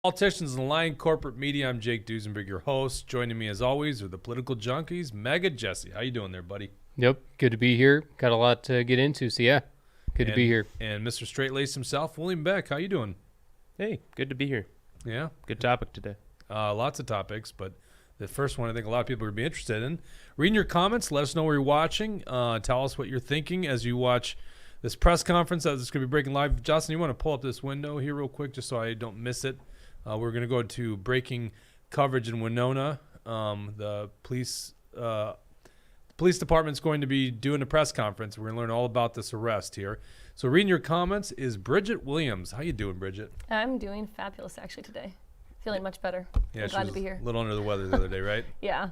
Politicians in the line, corporate media. I'm Jake Duesenberg, your host. Joining me as always are the political junkies, Meg and Jesse. How you doing there, buddy? Yep, good to be here. Got a lot to get into, so yeah, good to be here. And Mr. Straight-Laced himself, William Beck. How you doing? Hey, good to be here. Yeah? Good topic today. Lots of topics, but the first one I think a lot of people are going to be interested in. Reading your comments, let us know where you're watching. Tell us what you're thinking as you watch this press conference that's going to be breaking live. Justin, you want to pull up this window here real quick just so I don't miss it? We're going to go to breaking coverage in Winona. The police department's going to be doing a press conference. We're going to learn all about this arrest here. So reading your comments is Bridget Williams. How you doing, Bridget? I'm doing fabulous actually today. Feeling much better. Yeah, I'm glad to be here. A little under the weather the other day, right? Yeah.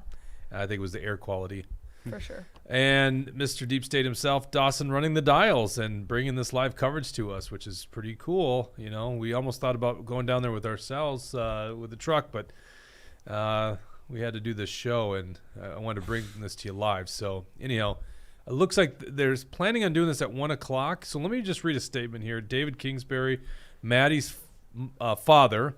I think it was the air quality. For sure. And Mr. Deep State himself, Dawson, running the dials and bringing this live coverage to us, which is pretty cool. You know, we almost thought about going down there with ourselves with the truck, but we had to do this show, and I wanted to bring this to you live. So anyhow, it looks like there's planning on doing this at 1 o'clock. So let me just read a statement here. David Kingsbury, Maddi's father.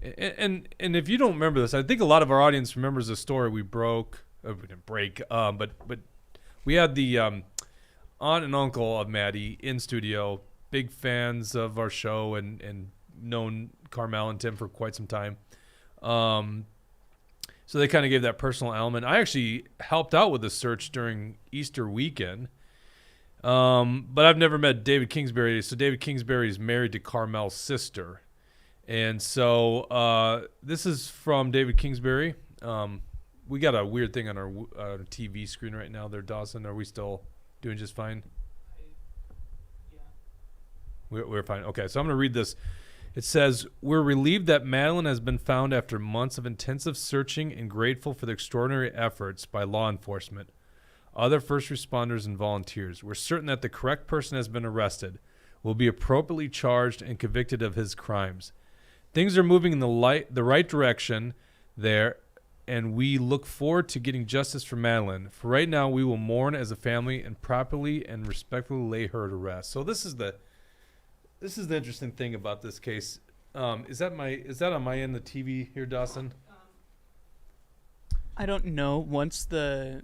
And if you don't remember this, I think a lot of our audience remembers the story we broke. We didn't break, but we had the aunt and uncle of Maddi in studio, big fans of our show and known Carmel and Tim for quite some time. So they kind of gave that personal element. I actually helped out with the search during Easter weekend, but I've never met David Kingsbury. So David Kingsbury is married to Carmel's sister. And so this is from David Kingsbury. We got a weird thing on our TV screen right now there, Dawson. Are we still doing just fine? Yeah. We're fine. Okay, so I'm going to read this. It says, "We're relieved that Madeline has been found after months of intensive searching and grateful for the extraordinary efforts by law enforcement, other first responders, and volunteers. We're certain that the correct person has been arrested, will be appropriately charged and convicted of his crimes. Things are moving in the right direction there, and we look forward to getting justice for Madeline. For right now, we will mourn as a family and properly and respectfully lay her to rest." So this is the interesting thing about this case. Is that on my end, the TV here, Dawson? I don't know. Once the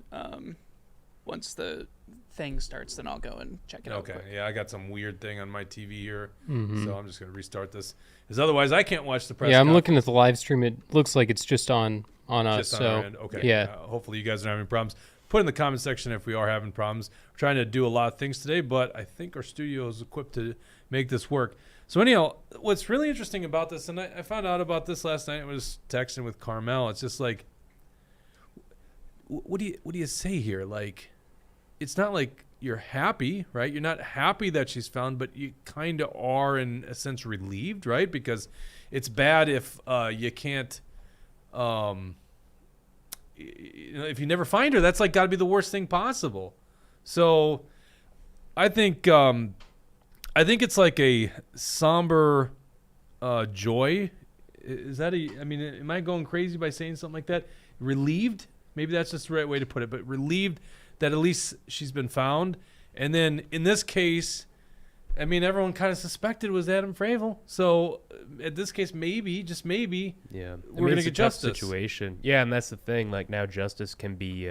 thing starts, then I'll go and check it out. Okay, quick. yeah, I got some weird thing on my TV here, Mm-hmm. so I'm just going to restart this. Because otherwise, I can't watch the press Yeah, I'm conference. looking at the live stream. It looks like it's just on us. Just on So our end. Okay. yeah. Hopefully you guys don't have any problems. Put in the comment section if we are having problems. We're trying to do a lot of things today, but I think our studio is equipped to make this work. So anyhow, what's really interesting about this, and I found out about this last night, I was texting with Carmel. It's just like, what do you say here? Like, it's not like you're happy, right? You're not happy that she's found, but you kind of are in a sense relieved, right? Because it's bad if you can't, if you never find her, that's like got to be the worst thing possible. So I think it's like a somber joy. Is that am I going crazy by saying something like that? Relieved? Maybe that's just the right way to put it, but relieved that at least she's been found. And then in this case, everyone kind of suspected it was Adam Fravel. So in this case, maybe, just maybe, Yeah, we're going to get tough justice. situation. Yeah, and that's the thing. Like now, justice can be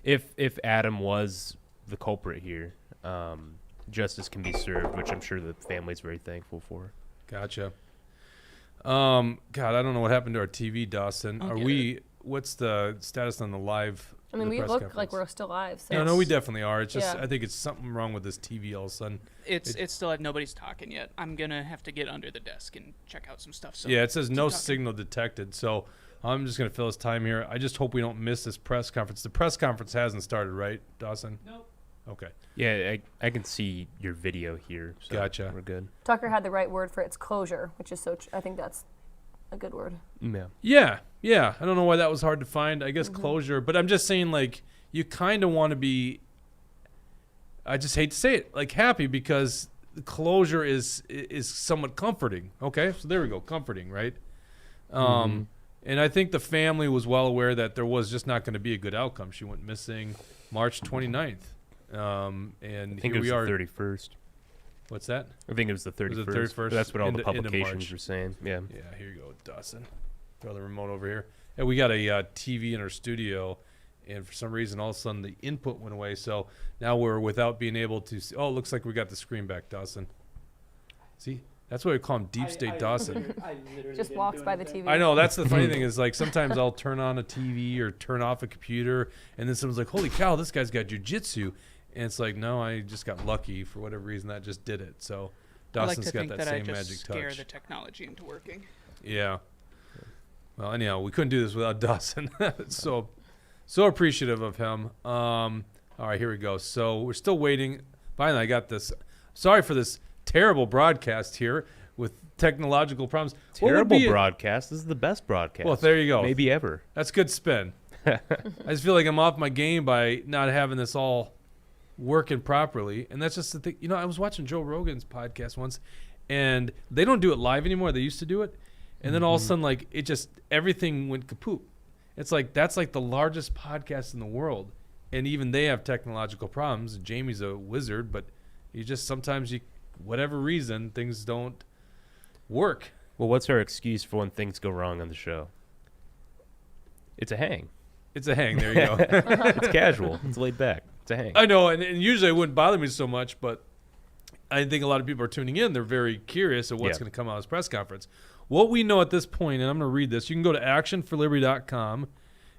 if Adam was the culprit here, justice can be served, which I'm sure the family's very thankful for. Gotcha. God, I don't know what happened to our TV, Dawson. What's the status on the live? I mean, the we press look conference? like we're still live. So No, we definitely are. It's just Yeah. I think it's something wrong with this TV all of a sudden. It's still nobody's talking yet. I'm gonna have to get under the desk and check out some stuff. So Yeah, it says keep no talking. signal detected. So I'm just going to fill his time here. I just hope we don't miss this press conference. The press conference hasn't started, right, Dawson? Nope. Okay. Yeah, I can see your video here. So Gotcha. We're good. Tucker had the right word for it. It's closure, which is I think that's a good word. Yeah. Yeah. I don't know why that was hard to find. I guess closure. But I'm just saying, like, you kind of want to be, I just hate to say it, like happy, because closure is somewhat comforting. Okay, so there we go, comforting, right? And I think the family was well aware that there was just not going to be a good outcome. She went missing March 29th. And I think here it was we are. the 31st. What's that? I think it was the 31st. Was it 31st? That's what all the Into publications March. were saying. Yeah. Yeah, here you go, Dawson. Throw the remote over here. And we got a TV in our studio, and for some reason, all of a sudden, the input went away. So now we're without being able to see. Oh, it looks like we got the screen back, Dawson. See? That's why we call him Deep State Dawson. Just walks by the TV. I know. That's the funny thing is, like, sometimes I'll turn on a TV or turn off a computer, and then someone's like, holy cow, this guy's got jujitsu. And it's like, no, I just got lucky. For whatever reason, that just did it. So Dawson's I like to got think that that I same just magic scare touch. the technology into working. Yeah. Well, anyhow, we couldn't do this without Dawson. so appreciative of him. All right, here we go. So we're still waiting. Finally, I got this. Sorry for this terrible broadcast here with technological problems. What would Terrible be broadcast. This is the best broadcast. Well, there you go. Maybe ever. That's good spin. I just feel like I'm off my game by not having this all working properly. And that's just the thing. You know, I was watching Joe Rogan's podcast once, and they don't do it live anymore. They used to do it. And then all of a sudden, like, it just, everything went kaput. It's like, that's like the largest podcast in the world. And even they have technological problems. Jamie's a wizard, but you just, sometimes whatever reason, things don't work. Well, what's our excuse for when things go wrong on the show? It's a hang. It's a hang. There you go. It's casual. It's laid back. It's a hang. I know, and usually it wouldn't bother me so much, but I think a lot of people are tuning in. They're very curious of what's going to come out of this press conference. What we know at this point, and I'm going to read this. You can go to actionforliberty.com,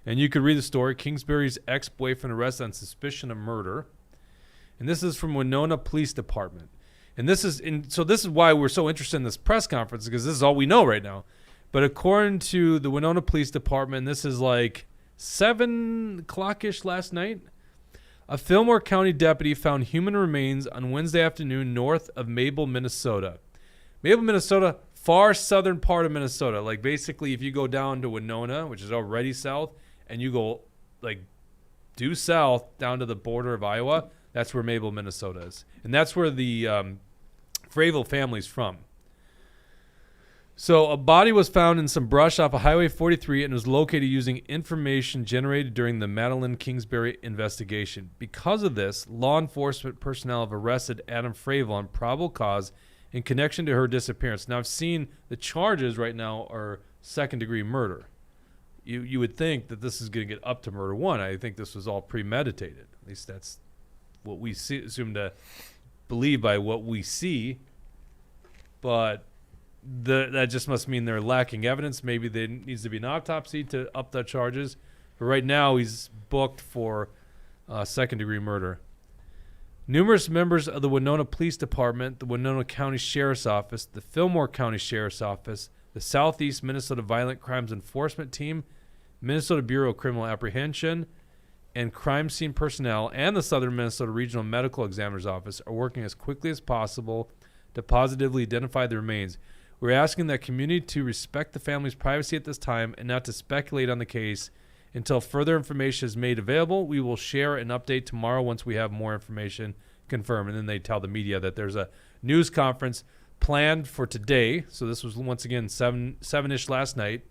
and you could read the story, Kingsbury's ex-boyfriend arrested on suspicion of murder. And this is from Winona Police Department. And this is why we're so interested in this press conference, because this is all we know right now. But according to the Winona Police Department, this is like 7 o'clock-ish last night. A Fillmore County deputy found human remains on Wednesday afternoon north of Mabel, Minnesota. Mabel, Minnesota, far southern part of Minnesota. Like, basically, if you go down to Winona, which is already south, and you go, like, due south down to the border of Iowa, that's where Mabel, Minnesota is. And that's where the Fravel family's from. So a body was found in some brush off of Highway 43 and was located using information generated during the Maddi Kingsbury investigation. Because of this, law enforcement personnel have arrested Adam Fravel on probable cause in connection to her disappearance. Now, I've seen the charges right now are second-degree murder. You would think that this is going to get up to murder one. I think this was all premeditated. At least that's what we assume to believe by what we see. But that just must mean they're lacking evidence. Maybe there needs to be an autopsy to up the charges. But right now, he's booked for second-degree murder. Numerous members of the Winona Police Department, the Winona County Sheriff's Office, the Fillmore County Sheriff's Office, the Southeast Minnesota Violent Crimes Enforcement Team, Minnesota Bureau of Criminal Apprehension, and crime scene personnel, and the Southern Minnesota Regional Medical Examiner's Office are working as quickly as possible to positively identify the remains. We're asking that community to respect the family's privacy at this time and not to speculate on the case until further information is made available. We will share an update tomorrow once we have more information confirmed. And then they tell the media that there's a news conference planned for today. So this was once again 7-ish last night.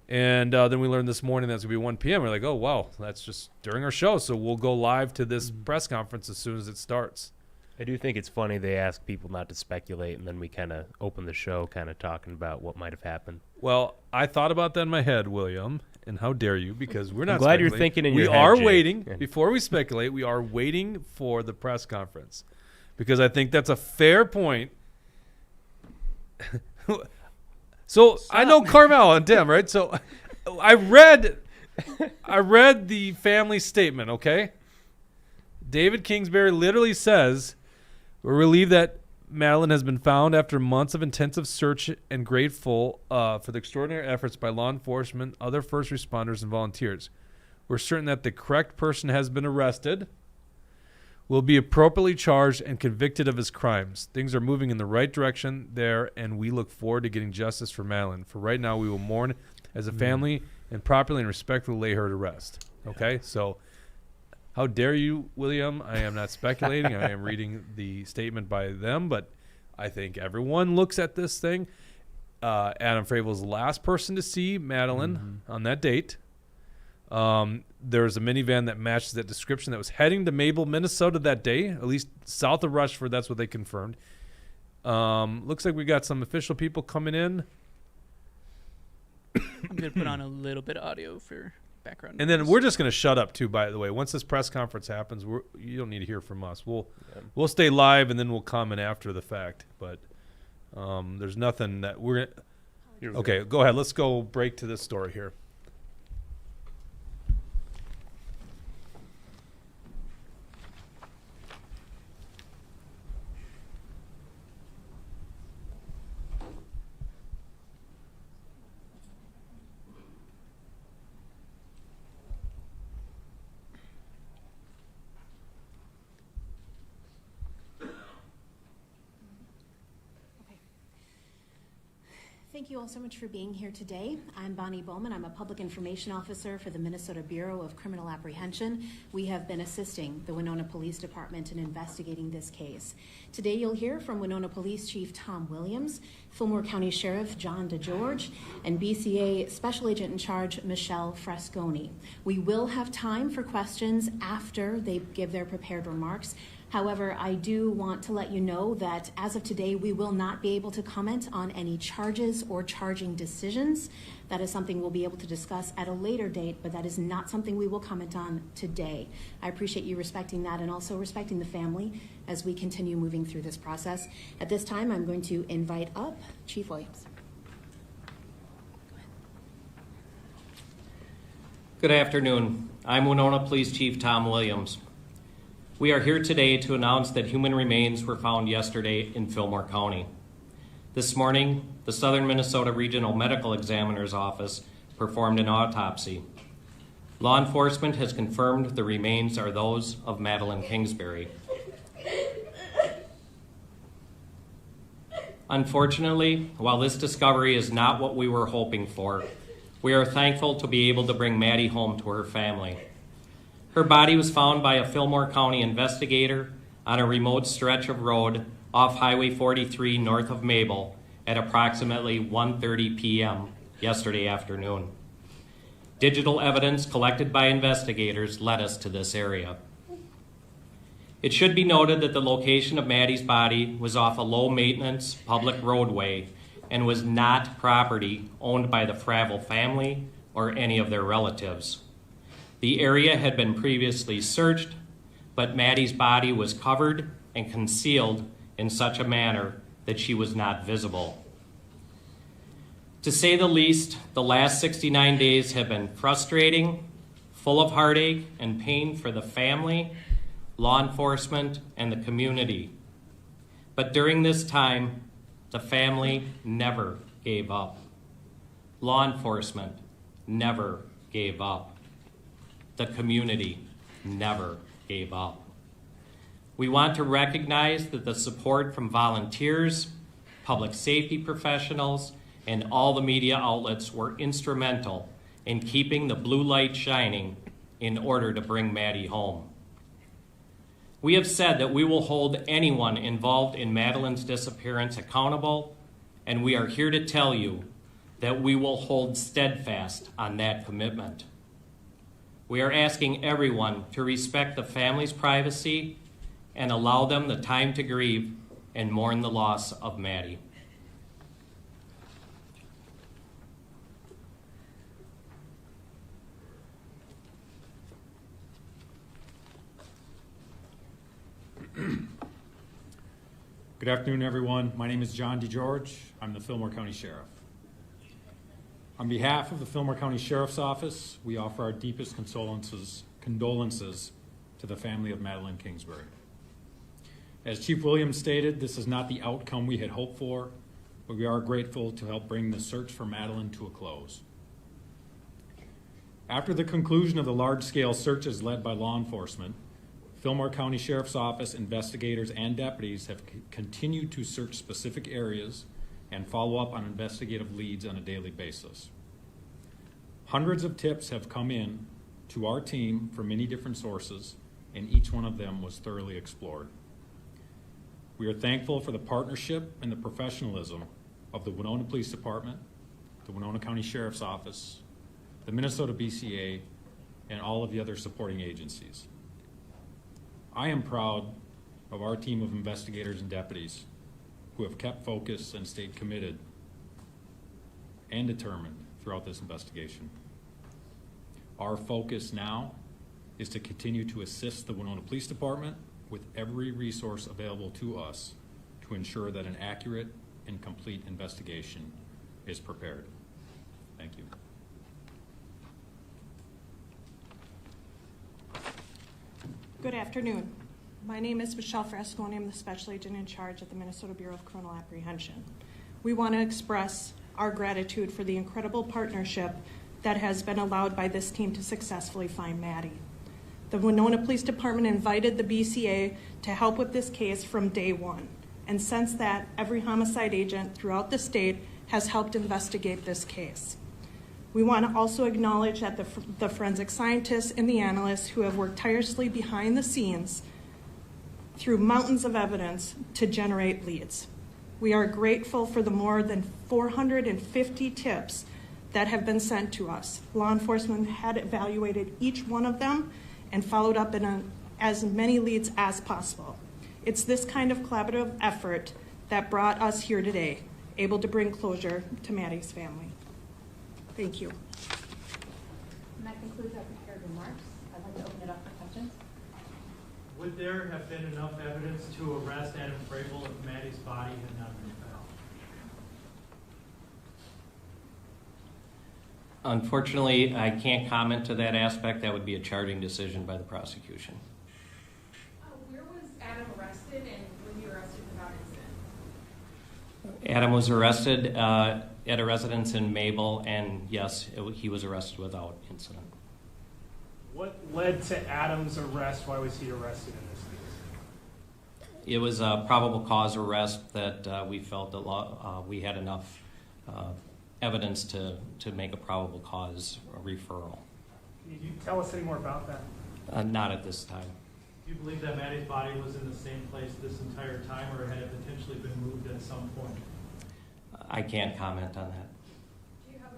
And then we learned this morning that's going to be 1 p.m. We're like, oh, wow, that's just during our show. So we'll go live to this press conference as soon as it starts. I do think it's funny they ask people not to speculate, and then we kind of open the show kind of talking about what might have happened. Well, I thought about that in my head, William, and how dare you, because we're not I'm glad you're speculating. thinking in we your head, are Jake. waiting, before we speculate, we are waiting for the press conference, because I think that's a fair point. So I know Carmel and Tim, right? So I read the family statement, okay? David Kingsbury literally says, we're relieved that Maddi has been found after months of intensive search and grateful for the extraordinary efforts by law enforcement, other first responders, and volunteers. We're certain that the correct person has been arrested, will be appropriately charged and convicted of his crimes. Things are moving in the right direction there, and we look forward to getting justice for Maddi. For right now, we will mourn as a family and properly and respectfully lay her to rest. Okay? So how dare you, William? I am not speculating. I am reading the statement by them, but I think everyone looks at this thing. Adam Fravel was the last person to see Maddi on that date. There's a minivan that matches that description that was heading to Mabel, Minnesota that day, at least south of Rushford. That's what they confirmed. Looks like we got some official people coming in. I'm going to put on a little bit of audio for background And then noise. we're just going to shut up too, by the way. Once this press conference happens, you don't need to hear from us. We'll stay live and then we'll comment after the fact. But there's nothing that we're okay. Go ahead. Let's go break to this story here. Thank you all so much for being here today. I'm Bonnie Bowman. I'm a public information officer for the Minnesota Bureau of Criminal Apprehension. We have been assisting the Winona Police Department in investigating this case. Today you'll hear from Winona Police Chief Tom Williams, Fillmore County Sheriff John DeGeorge, and BCA Special Agent in Charge Michelle Fresconi. We will have time for questions after they give their prepared remarks. However, I do want to let you know that as of today, we will not be able to comment on any charges or charging decisions. That is something we'll be able to discuss at a later date, but that is not something we will comment on today. I appreciate you respecting that and also respecting the family as we continue moving through this process. At this time, I'm going to invite up Chief Williams. Good afternoon. I'm Winona Police Chief Tom Williams. We are here today to announce that human remains were found yesterday in Fillmore County. This morning, the Southern Minnesota Regional Medical Examiner's Office performed an autopsy. Law enforcement has confirmed the remains are those of Maddi Kingsbury. Unfortunately, while this discovery is not what we were hoping for, we are thankful to be able to bring Maddi home to her family. Her body was found by a Fillmore County investigator on a remote stretch of road off Highway 43 north of Mabel at approximately 1:30 p.m. yesterday afternoon. Digital evidence collected by investigators led us to this area. It should be noted that the location of Maddi's body was off a low-maintenance public roadway and was not property owned by the Fravel family or any of their relatives. The area had been previously searched, but Maddi's body was covered and concealed in such a manner that she was not visible. To say the least, the last 69 days have been frustrating, full of heartache and pain for the family, law enforcement, and the community. But during this time, the family never gave up. Law enforcement never gave up. The community never gave up. We want to recognize that the support from volunteers, public safety professionals, and all the media outlets were instrumental in keeping the blue light shining in order to bring Maddi home. We have said that we will hold anyone involved in Madeline's disappearance accountable, and we are here to tell you that we will hold steadfast on that commitment. We are asking everyone to respect the family's privacy and allow them the time to grieve and mourn the loss of Maddi. Good afternoon, everyone. My name is John DeGeorge. I'm the Fillmore County Sheriff. On behalf of the Fillmore County Sheriff's Office, we offer our deepest condolences to the family of Maddi Kingsbury. As Chief Williams stated, this is not the outcome we had hoped for, but we are grateful to help bring the search for Maddi to a close. After the conclusion of the large-scale searches led by law enforcement, Fillmore County Sheriff's Office investigators and deputies have continued to search specific areas and follow up on investigative leads on a daily basis. Hundreds of tips have come in to our team from many different sources, and each one of them was thoroughly explored. We are thankful for the partnership and the professionalism of the Winona Police Department, the Winona County Sheriff's Office, the Minnesota BCA, and all of the other supporting agencies. I am proud of our team of investigators and deputies who have kept focus and stayed committed and determined throughout this investigation. Our focus now is to continue to assist the Winona Police Department with every resource available to us to ensure that an accurate and complete investigation is prepared. Thank you. Good afternoon. My name is Michelle Frascone. I'm the Special Agent in charge at the Minnesota Bureau of Criminal Apprehension. We want to express our gratitude for the incredible partnership that has been allowed by this team to successfully find Maddi. The Winona Police Department invited the BCA to help with this case from day one. And since that, every homicide agent throughout the state has helped investigate this case. We want to also acknowledge that the forensic scientists and the analysts who have worked tirelessly behind the scenes through mountains of evidence to generate leads. We are grateful for the more than 450 tips that have been sent to us. Law enforcement had evaluated each one of them and followed up in as many leads as possible. It's this kind of collaborative effort that brought us here today, able to bring closure to Maddi's family. Thank you. And that concludes our prepared remarks. I'd like to open it up for questions. Would there have been enough evidence to arrest Adam Fravel if Maddi's body had not been found? Unfortunately, I can't comment to that aspect. That would be a charging decision by the prosecution. Where was Adam arrested, and was he arrested without incident? Adam was arrested at a residence in Mabel, and yes, he was arrested without incident. What led to Adam's arrest? Why was he arrested in this case? It was a probable cause arrest that we felt that we had enough evidence to make a probable cause referral. Can you tell us any more about that? Not at this time. Do you believe that Maddi's body was in the same place this entire time, or had it potentially been moved at some point? I can't comment on that. Do you have a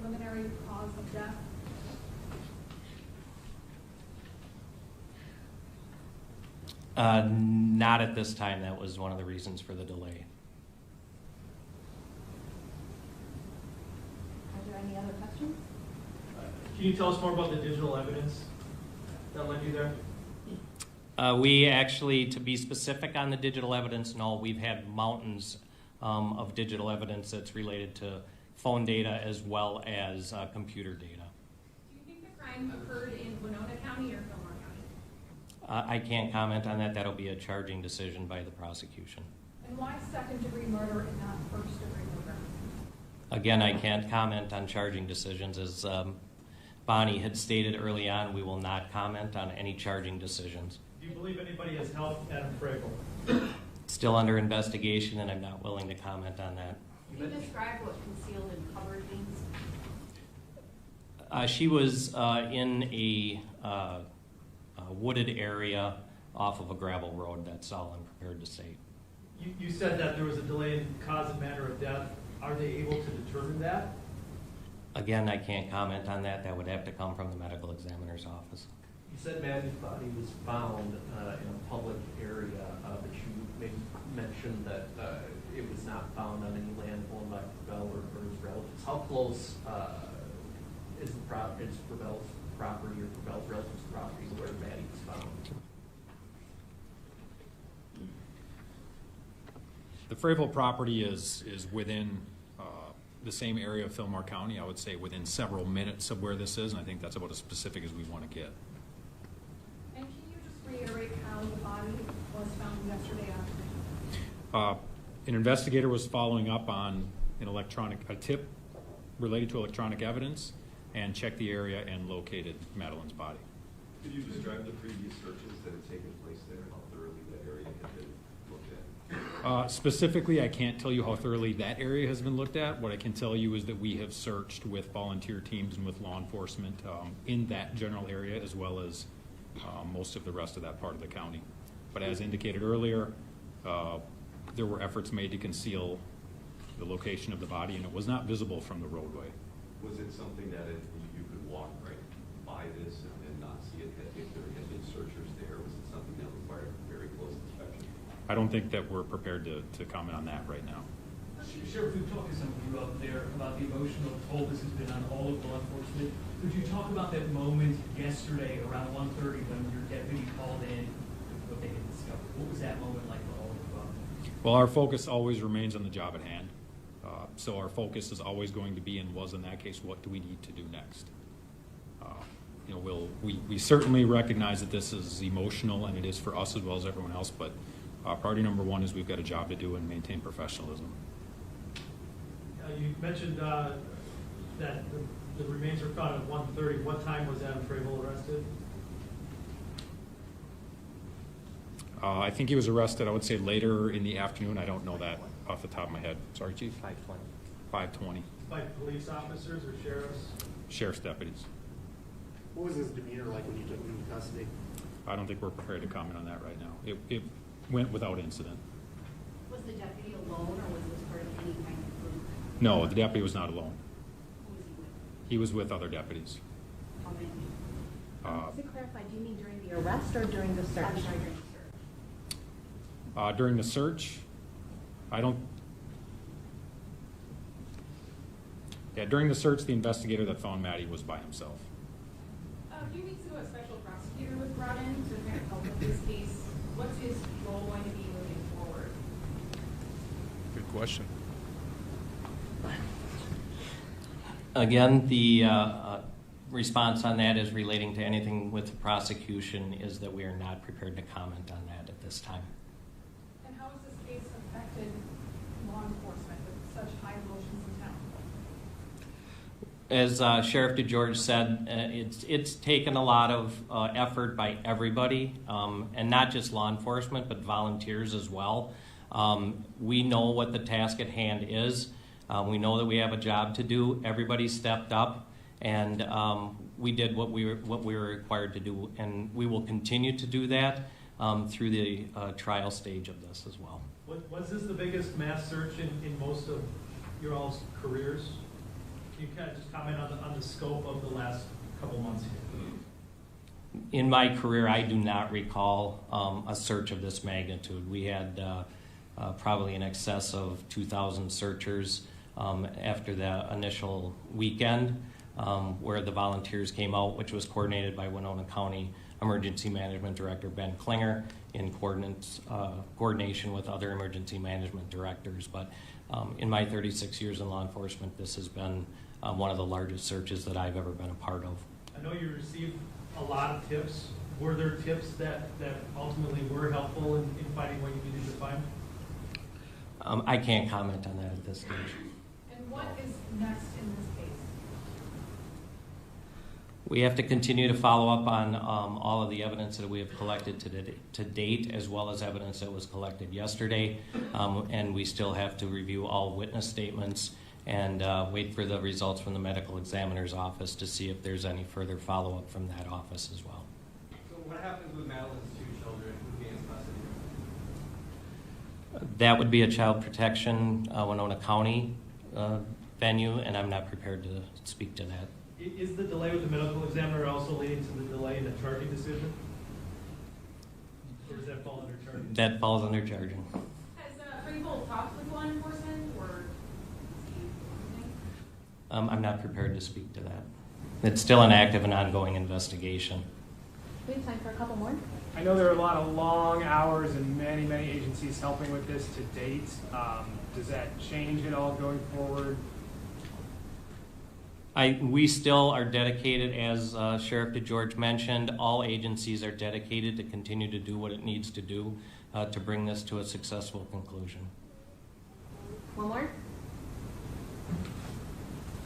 preliminary cause of death? Not at this time. That was one of the reasons for the delay. Are there any other questions? Can you tell us more about the digital evidence that led you there? We actually, to be specific on the digital evidence, no, we've had mountains of digital evidence that's related to phone data as well as computer data. Do you think the crime occurred in Winona County or Fillmore County? I can't comment on that. That'll be a charging decision by the prosecution. And why second-degree murder and not first-degree murder? Again, I can't comment on charging decisions. As Bonnie had stated early on, we will not comment on any charging decisions. Do you believe anybody has helped Adam Fravel? Still under investigation, and I'm not willing to comment on that. Can you describe what concealed and covered means? She was in a wooded area off of a gravel road. That's all I'm prepared to say. You said that there was a delay in cause and manner of death. Are they able to determine that? Again, I can't comment on that. That would have to come from the medical examiner's office. You said Maddi's body was found in a public area, but you mentioned that it was not found on any land owned by Fravel or his relatives. How close is Fravel's property or Fravel's relatives' property to where Maddi was found? The Fravel property is within the same area of Fillmore County. I would say within several minutes of where this is, and I think that's about as specific as we want to get. And can you just reiterate how the body was found yesterday afternoon? An investigator was following up on a tip related to electronic evidence, and checked the area and located Madeline's body. Could you describe the previous searches that had taken place there, how thoroughly that area had been looked at? Specifically, I can't tell you how thoroughly that area has been looked at. What I can tell you is that we have searched with volunteer teams and with law enforcement in that general area, as well as most of the rest of that part of the county. But as indicated earlier, there were efforts made to conceal the location of the body, and it was not visible from the roadway. Was it something that you could walk right by by this and not see it, if there had been searchers there? Was it something that required very close inspection? I don't think that we're prepared to comment on that right now. Sheriff, we've talked to some of you out there about the emotional toll this has been on all of law enforcement. Could you talk about that moment yesterday around 1:30 when your deputy called in what they had discovered? What was that moment like for all of you? Well, our focus always remains on the job at hand. So our focus is always going to be, and was in that case, what do we need to do next? You know, we certainly recognize that this is emotional, and it is for us as well as everyone else, but priority number one is we've got a job to do and maintain professionalism. You mentioned that the remains were found at 1:30. What time was Adam Fravel arrested? I think he was arrested, I would say, later in the afternoon. I don't know that off the top of my head. Sorry, Chief? 5:20. 5:20. By police officers or sheriffs? Sheriff's deputies. What was his demeanor like when you took him into custody? I don't think we're prepared to comment on that right now. It went without incident. Was the deputy alone, or was this part of any kind of group? No, the deputy was not alone. Who was he with? He was with other deputies. How many? To clarify, do you mean during the arrest or during the search? I'm sorry, during the search. During the search, during the search, the investigator that found Maddi was by himself. A few weeks ago, a special prosecutor was brought in to kind of help with this case. What's his role going to be moving forward? Good question. Again, the response on that is relating to anything with the prosecution is that we are not prepared to comment on that at this time. And how has this case affected law enforcement with such high emotions in town? As Sheriff DeGeorge said, it's taken a lot of effort by everybody, and not just law enforcement, but volunteers as well. We know what the task at hand is. We know that we have a job to do. Everybody stepped up, and we did what we were required to do, and we will continue to do that through the trial stage of this as well. Was this the biggest mass search in most of your all's careers? Can you kind of just comment on the scope of the last couple months here? In my career, I do not recall a search of this magnitude. We had probably in excess of 2,000 searchers after the initial weekend where the volunteers came out, which was coordinated by Winona County Emergency Management Director Ben Klinger in coordination with other emergency management directors. But in my 36 years in law enforcement, this has been one of the largest searches that I've ever been a part of. I know you received a lot of tips. Were there tips that ultimately were helpful in finding what you needed to find? I can't comment on that at this stage. And what is next in this case? We have to continue to follow up on all of the evidence that we have collected to date, as well as evidence that was collected yesterday. And we still have to review all witness statements and wait for the results from the medical examiner's office to see if there's any further follow-up from that office as well. So what happens with Madeline's two children who be in custody? That would be a child protection Winona County venue, and I'm not prepared to speak to that. Is the delay with the medical examiner also leading to the delay in the charging decision? Or does that fall under charging? That falls under charging. Has Fravel talked with law enforcement, or is he doing anything? I'm not prepared to speak to that. It's still an active and ongoing investigation. We have time for a couple more. I know there are a lot of long hours and many, many agencies helping with this to date. Does that change at all going forward? We still are dedicated, as Sheriff DeGeorge mentioned, all agencies are dedicated to continue to do what it needs to do to bring this to a successful conclusion. One more?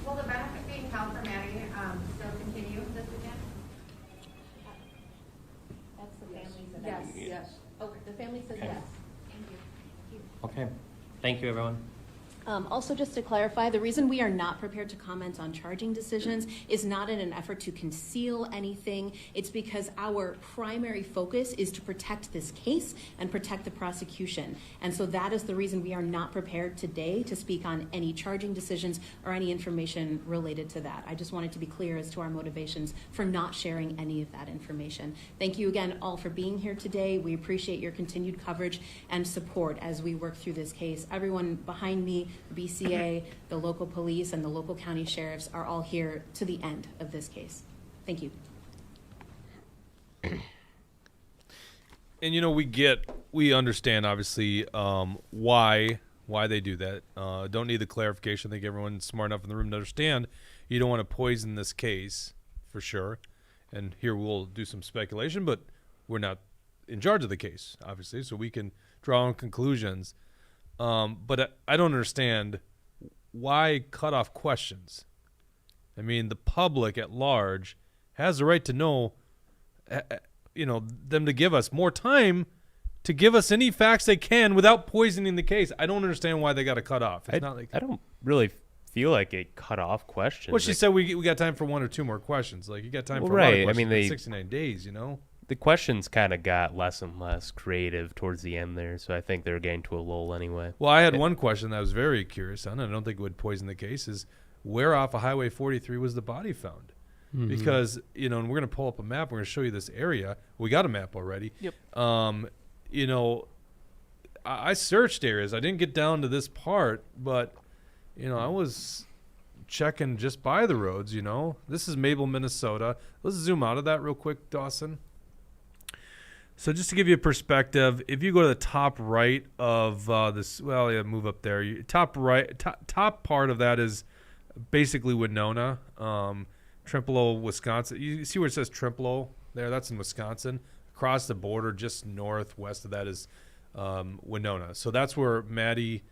Will the benefit being held for Maddi still continue this weekend? That's the family said Yes, yes. Okay, the family says Okay. yes. Thank you. Okay. Thank you, everyone. Also, just to clarify, the reason we are not prepared to comment on charging decisions is not in an effort to conceal anything. It's because our primary focus is to protect this case and protect the prosecution. And so that is the reason we are not prepared today to speak on any charging decisions or any information related to that. I just wanted to be clear as to our motivations for not sharing any of that information. Thank you again all for being here today. We appreciate your continued coverage and support as we work through this case. Everyone behind me, BCA, the local police, and the local county sheriffs are all here to the end of this case. Thank you. And we understand obviously why they do that. Don't need the clarification. I think everyone's smart enough in the room to understand you don't want to poison this case for sure. And here we'll do some speculation, but we're not in charge of the case, obviously, so we can draw on conclusions. But I don't understand why cut off questions. I mean, the public at large has the right to know, them to give us more time to give us any facts they can without poisoning the case. I don't understand why they got to cut off. It's not like I don't really feel like it cut off questions. Well, she said we got time for one or two more questions. Like, you got time for a lot of questions. I mean, 69 days, The questions kind of got less and less creative towards the end there, so I think they're getting to a lull anyway. Well, I had one question that I was very curious on, and I don't think it would poison the case, is where off of Highway 43 was the body found? Mm-hmm. Because, and we're going to pull up a map. We're going to show you this area. We got a map already. Yep. I searched areas. I didn't get down to this part, but, I was checking just by the roads, This is Mabel, Minnesota. Let's zoom out of that real quick, Dawson. So just to give you a perspective, if you go to the top right of this, move up there. Top right, top part of that is basically Winona, Trempealeau, Wisconsin. You see where it says Trempealeau there? That's in Wisconsin. Across the border, just northwest of that is Winona. So that's where Maddi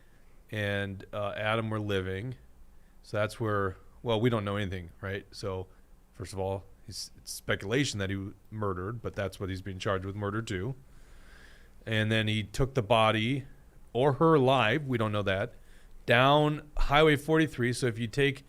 and Adam were living. So that's where, we don't know anything, right? So first of all, it's speculation that he murdered, but that's what he's being charged with, murder too. And then he took the body, or her alive, we don't know that, down Highway 43. So if you take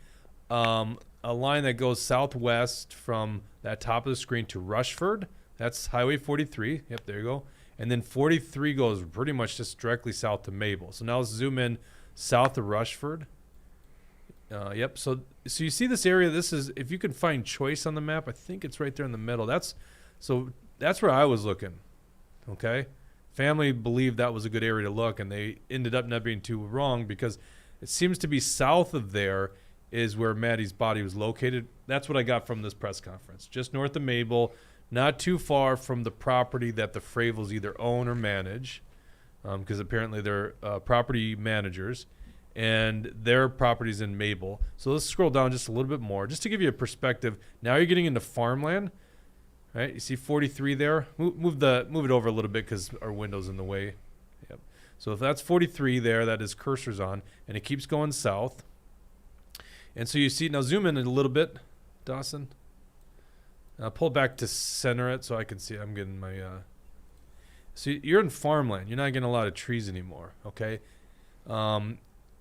a line that goes southwest from that top of the screen to Rushford, that's Highway 43. Yep, there you go. And then 43 goes pretty much just directly south to Mabel. So now let's zoom in south of Rushford. Yep. So you see this area. This is, if you can find choice on the map, I think it's right there in the middle. That's where I was looking. Okay. Family believed that was a good area to look, and they ended up not being too wrong, because it seems to be south of there is where Maddie's body was located. That's what I got from this press conference. Just north of Mabel, not too far from the property that the Fravels either own or manage, because apparently they're property managers. And their property's in Mabel. So let's scroll down just a little bit more, just to give you a perspective. Now you're getting into farmland, right? You see 43 there. Move it over a little bit because our window's in the way. Yep. So if that's 43 there, that his cursor's on, and it keeps going south. And so you see, now zoom in a little bit, Dawson. Pull back to center it so I can see. I'm getting my. So you're in farmland. You're not getting a lot of trees anymore. Okay.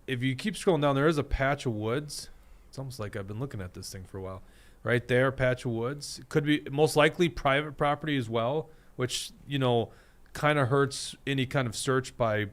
If you keep scrolling down, there is a patch of woods. It's almost like I've been looking at this thing for a while. Right there, patch of woods. It could be most likely private property as well, which, kind of hurts any kind of search by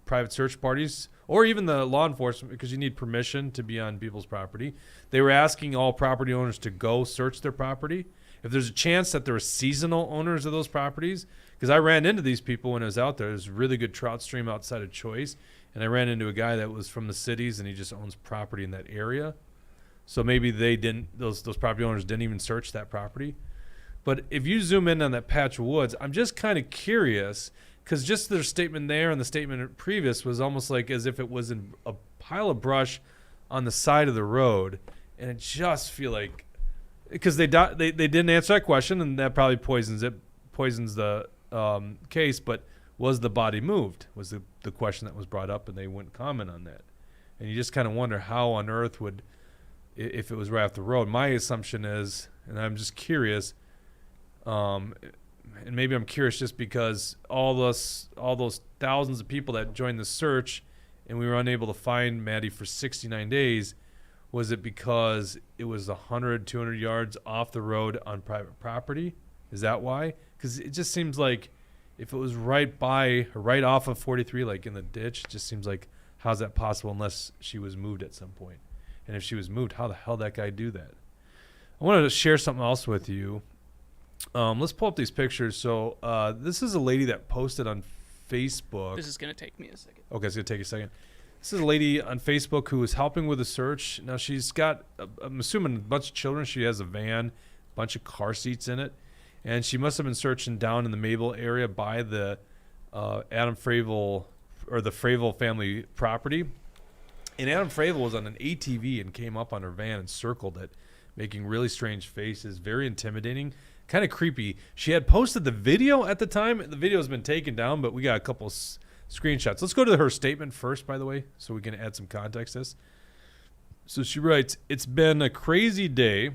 private search parties or even the law enforcement, because you need permission to be on people's property. They were asking all property owners to go search their property. If there's a chance that there are seasonal owners of those properties, because I ran into these people when I was out there. There's a really good trout stream outside of Choice. And I ran into a guy that was from the cities, and he just owns property in that area. So maybe those property owners didn't even search that property. But if you zoom in on that patch of woods, I'm just kind of curious, because just their statement there and the statement previous was almost like as if it was in a pile of brush on the side of the road. And it just feel like, because they didn't answer that question, and that probably poisons the case, but was the body moved? Was the question that was brought up, and they wouldn't comment on that. And you just kind of wonder how on earth would, if it was right off the road. My assumption is, and I'm just curious, and maybe I'm curious just because all those thousands of people that joined the search and we were unable to find Maddi for 69 days. Was it because it was 100, 200 yards off the road on private property? Is that why? Because it just seems like if it was right off of 43, like in the ditch, it just seems like, how's that possible unless she was moved at some point? And if she was moved, how the hell did that guy do that? I wanted to share something else with you. Let's pull up these pictures. So this is a lady that posted on Facebook. This is going to take me a second. Okay, it's going to take a second. This is a lady on Facebook who is helping with a search. Now, she's got, I'm assuming, a bunch of children. She has a van, a bunch of car seats in it. And she must have been searching down in the Mabel area by the Adam Fravel, or the Fravel family property. And Adam Fravel was on an ATV and came up on her van and circled it, making really strange faces, very intimidating, kind of creepy. She had posted the video at the time. The video has been taken down, but we got a couple screenshots. Let's go to her statement first, by the way, so we can add some context to this. So she writes, "It's been a crazy day.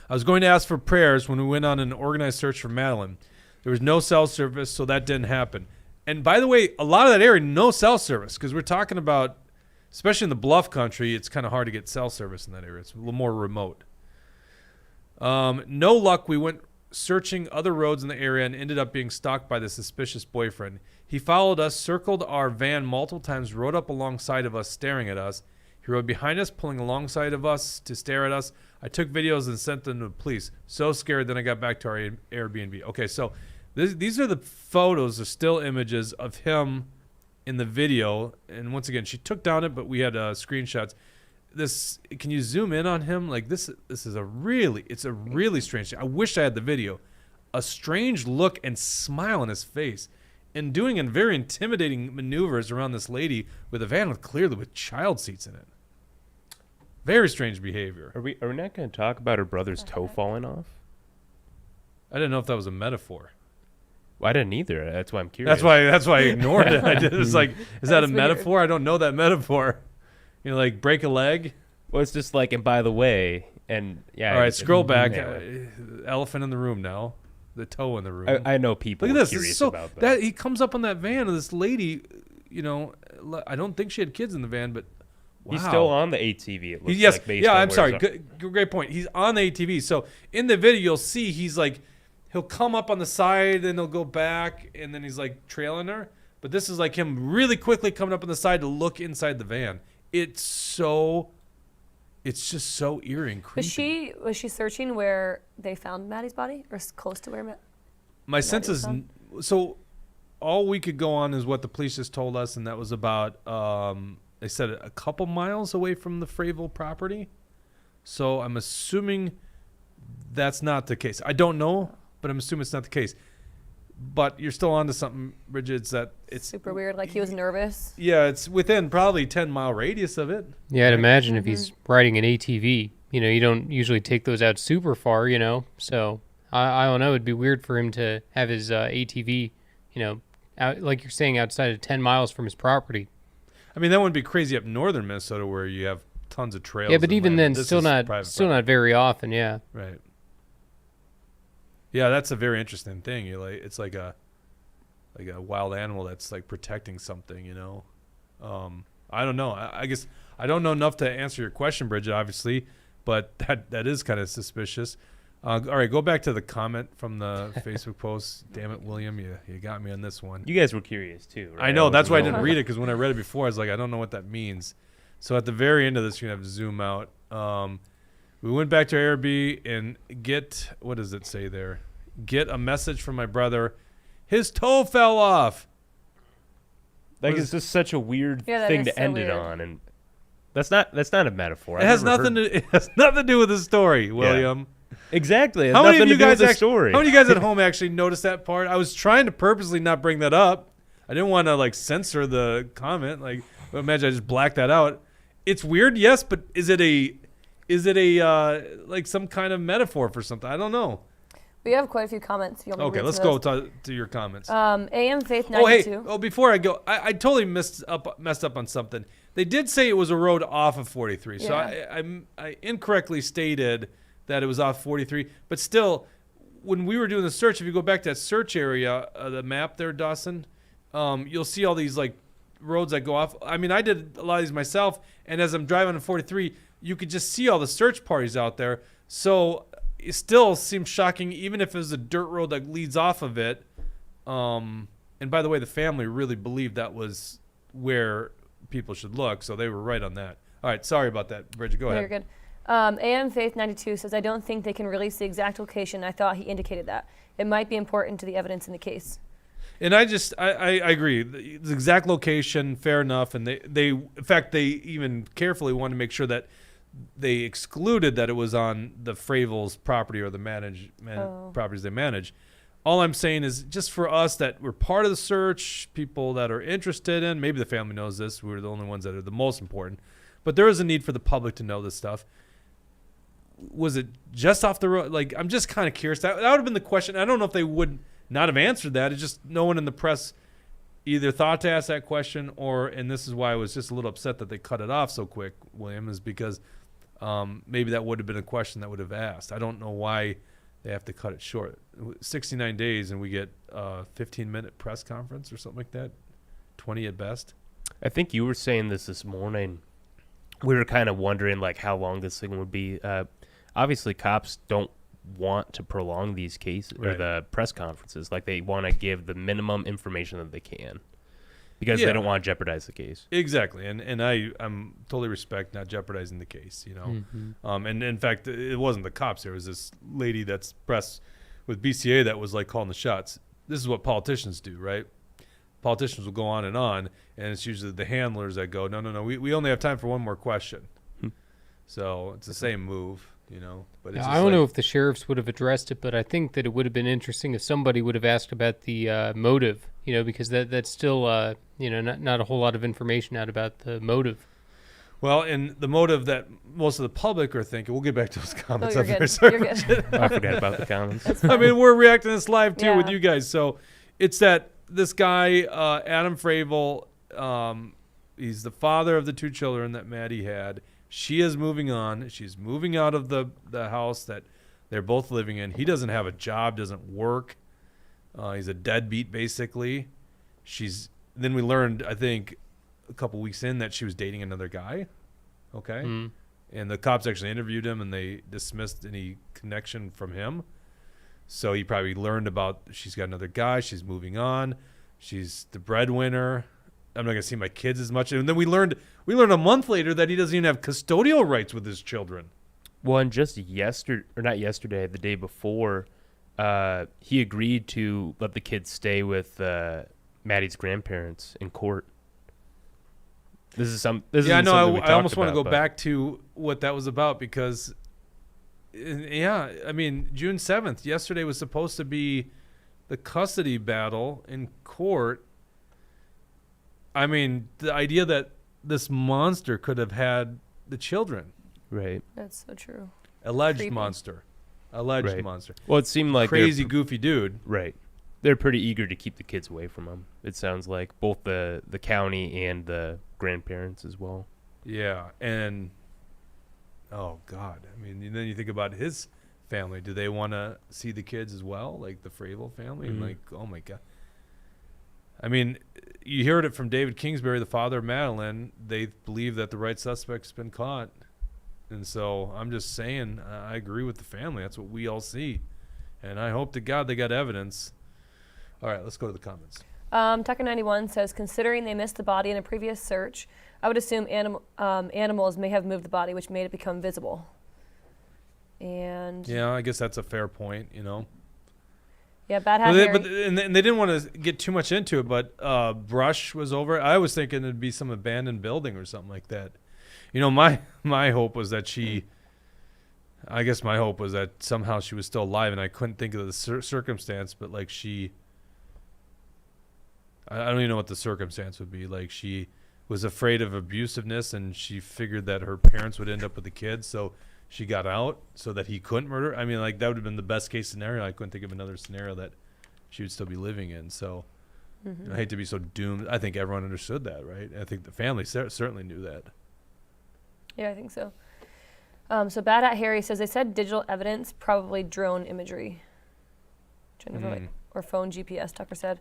I was going to ask for prayers when we went on an organized search for Madeline. There was no cell service, so that didn't happen." And by the way, a lot of that area, no cell service, because we're talking about, especially in the Bluff country, it's kind of hard to get cell service in that area. It's a little more remote. No luck. We went searching other roads in the area and ended up being stalked by the suspicious boyfriend. He followed us, circled our van multiple times, rode up alongside of us, staring at us. He rode behind us, pulling alongside of us to stare at us. I took videos and sent them to the police. So scared, then I got back to our Airbnb. Okay, so these are the photos, the still images of him in the video. And once again, she took down it, but we had screenshots. This, can you zoom in on him? Like this is it's a really strange thing. I wish I had the video. A strange look and smile on his face, and doing very intimidating maneuvers around this lady with a van clearly with child seats in it. Very strange behavior. Are we not going to talk about her brother's toe falling off? I didn't know if that was a metaphor. Well, I didn't either. That's why I'm curious. That's why I ignored it. I just like, is that a metaphor? I don't know that metaphor. You know, like break a leg. Well, it's just like, and by the way, and yeah. All right, scroll back. Elephant in the room now. The toe in the room. I know people Look at are this. curious So about that. He comes up on that van, and this lady, you know, I don't think she had kids in the van, but wow. He's still on the ATV. It looks yes, like based yeah. on I'm where sorry. it's Great point. He's on the ATV. So in the video, you'll see he's like, he'll come up on the side, and he'll go back, and then he's like trailing her. But this is like him really quickly coming up on the side to look inside the van. It's just so eerie and creepy. Was she searching where they found Maddie's body, or close to where? My sense is, so all we could go on is what the police just told us, and that was about, they said a couple miles away from the Fravel property. So I'm assuming that's not the case. I don't know, but I'm assuming it's not the case. But you're still onto something, Bridget. It's that it's super weird. Like he was nervous. Yeah, it's within probably 10-mile radius of it. Yeah, I'd imagine if he's riding an ATV, you know, you don't usually take those out super far, you know. So I don't know. It'd be weird for him to have his ATV, you know, out, like you're saying, outside of 10 miles from his property. I mean, that wouldn't be crazy up northern Minnesota where you have tons of trails. Yeah, but even then, this still is not very often. Yeah. Right. Yeah, that's a very interesting thing. You like, it's like a wild animal that's like protecting something. You know, I don't know. I guess I don't know enough to answer your question, Bridget. Obviously, but that is kind of suspicious. All right, go back to the comment from the Facebook post. Damn it, William, you got me on this one. You guys were curious too, right? I know. That's why I didn't read it, because when I read it before, I was like, I don't know what that means. So at the very end of this, you're gonna have to zoom out. We went back to Airbnb and what does it say there? Get a message from my brother. His toe fell off. Like, it's just such a weird thing to end it on, and that's not a metaphor. It has nothing to do with the story, William. Yeah. Exactly. How many of you guys actually? How many of you guys at home actually noticed that part? I was trying to purposely not bring that up. I didn't want to like censor the comment. Like, imagine I just blacked that out. It's weird, yes, but is it a like some kind of metaphor for something? I don't know. We have quite a few comments. If you want me Okay, to let's go to your comments. AM Faith 92. Oh, before I go, I totally messed up on something. They did say it was a road off of 43, so I incorrectly stated that it was off 43. But still, when we were doing the search, if you go back to that search area, the map there, Dawson, you'll see all these like roads that go off. I mean, I did a lot of these myself, and as I'm driving on 43, you could just see all the search parties out there. So it still seems shocking, even if it was a dirt road that leads off of it. And by the way, the family really believed that was where people should look, so they were right on that. All right, sorry about that, Bridget. Go ahead. You're good. AM Faith 92 says, I don't think they can release the exact location. I thought he indicated that. It might be important to the evidence in the case. And I agree. The exact location, fair enough. And they in fact, they even carefully want to make sure that they excluded that it was on the Fravel's property or the properties they manage. All I'm saying is just for us that we're part of the search, people that are interested in, maybe the family knows this, we're the only ones that are the most important, but there is a need for the public to know this stuff. Was it just off the road? Like, I'm just kind of curious. That would have been the question. I don't know if they would not have answered that. It's just no one in the press either thought to ask that question and this is why I was just a little upset that they cut it off so quick, William, is because maybe that would have been a question that would have asked. I don't know why they have to cut it short. 69 days and we get a 15-minute press conference or something like that, 20 at best. I think you were saying this morning. We were kind of wondering like how long this thing would be. Obviously, cops don't want to prolong these cases or the press conferences. Like they want to give the minimum information that they can because they don't want to jeopardize the case. Exactly, and I'm totally respect not jeopardizing the case. You know, and in fact, it wasn't the cops. There was this lady that's press with BCA that was like calling the shots. This is what politicians do, right? Politicians will go on, and it's usually the handlers that go, no, we only have time for one more question. So it's the same move, you know. But it's I don't know if the sheriffs would have addressed it, but I think that it would have been interesting if somebody would have asked about the motive, you know, because that's still, you know, not a whole lot of information out about the motive. Well, and the motive that most of the public are thinking, we'll get back to those comments. Oh, I'm you're very good. sorry. You're good. I forgot about the comments. I mean, we're reacting to this live too with Yeah. you guys. So it's that this guy, Adam Fravel, he's the father of the two children that Maddi had. She is moving on. She's moving out of the house that they're both living in. He doesn't have a job, doesn't work. He's a deadbeat, basically. Then we learned, I think, a couple weeks in that she was dating another guy. Okay. And the cops actually interviewed him, and they dismissed any connection from him. So he probably learned about she's got another guy. She's moving on. She's the breadwinner. I'm not going to see my kids as much. And then we learned a month later that he doesn't even have custodial rights with his children. Well, and just not yesterday, the day before, he agreed to let the kids stay with Maddie's grandparents in court. I know. I almost want to go back to what that was about because, yeah, I mean, June 7th, yesterday was supposed to be the custody battle in court. I mean, the idea that this monster could have had the children. Right. That's so true. Alleged Creepy. monster. Well, it seemed like crazy, goofy dude. Right. They're pretty eager to keep the kids away from him. It sounds like both the county and the grandparents as well. Yeah, and oh God, I mean, and then you think about his family. Do they want to see the kids as well, like the Fravel family? And like, oh my God. I mean, you heard it from David Kingsbury, the father of Madeline. They believe that the right suspect's been caught, and so I'm just saying, I agree with the family. That's what we all see, and I hope to God they got evidence. All right, let's go to the comments. Tucker91 says, considering they missed the body in a previous search, I would assume animals may have moved the body, which made it become visible. And yeah, I guess that's a fair point, you know. Yeah, Bad Hat Harry. And they didn't want to get too much into it, but brush was over. I was thinking it'd be some abandoned building or something like that. You know, my hope was that I guess my hope was that somehow she was still alive, and I couldn't think of the circumstance, but like I don't even know what the circumstance would be. Like she was afraid of abusiveness, and she figured that her parents would end up with the kids, so she got out so that he couldn't murder. I mean, like that would have been the best case scenario. I couldn't think of another scenario that she would still be living in. So I hate to be so doomed. I think everyone understood that, right? I think the family certainly knew that. Yeah, I think so. So Bad Hat Harry says they said digital evidence, probably drone imagery. Or phone GPS, Tucker said.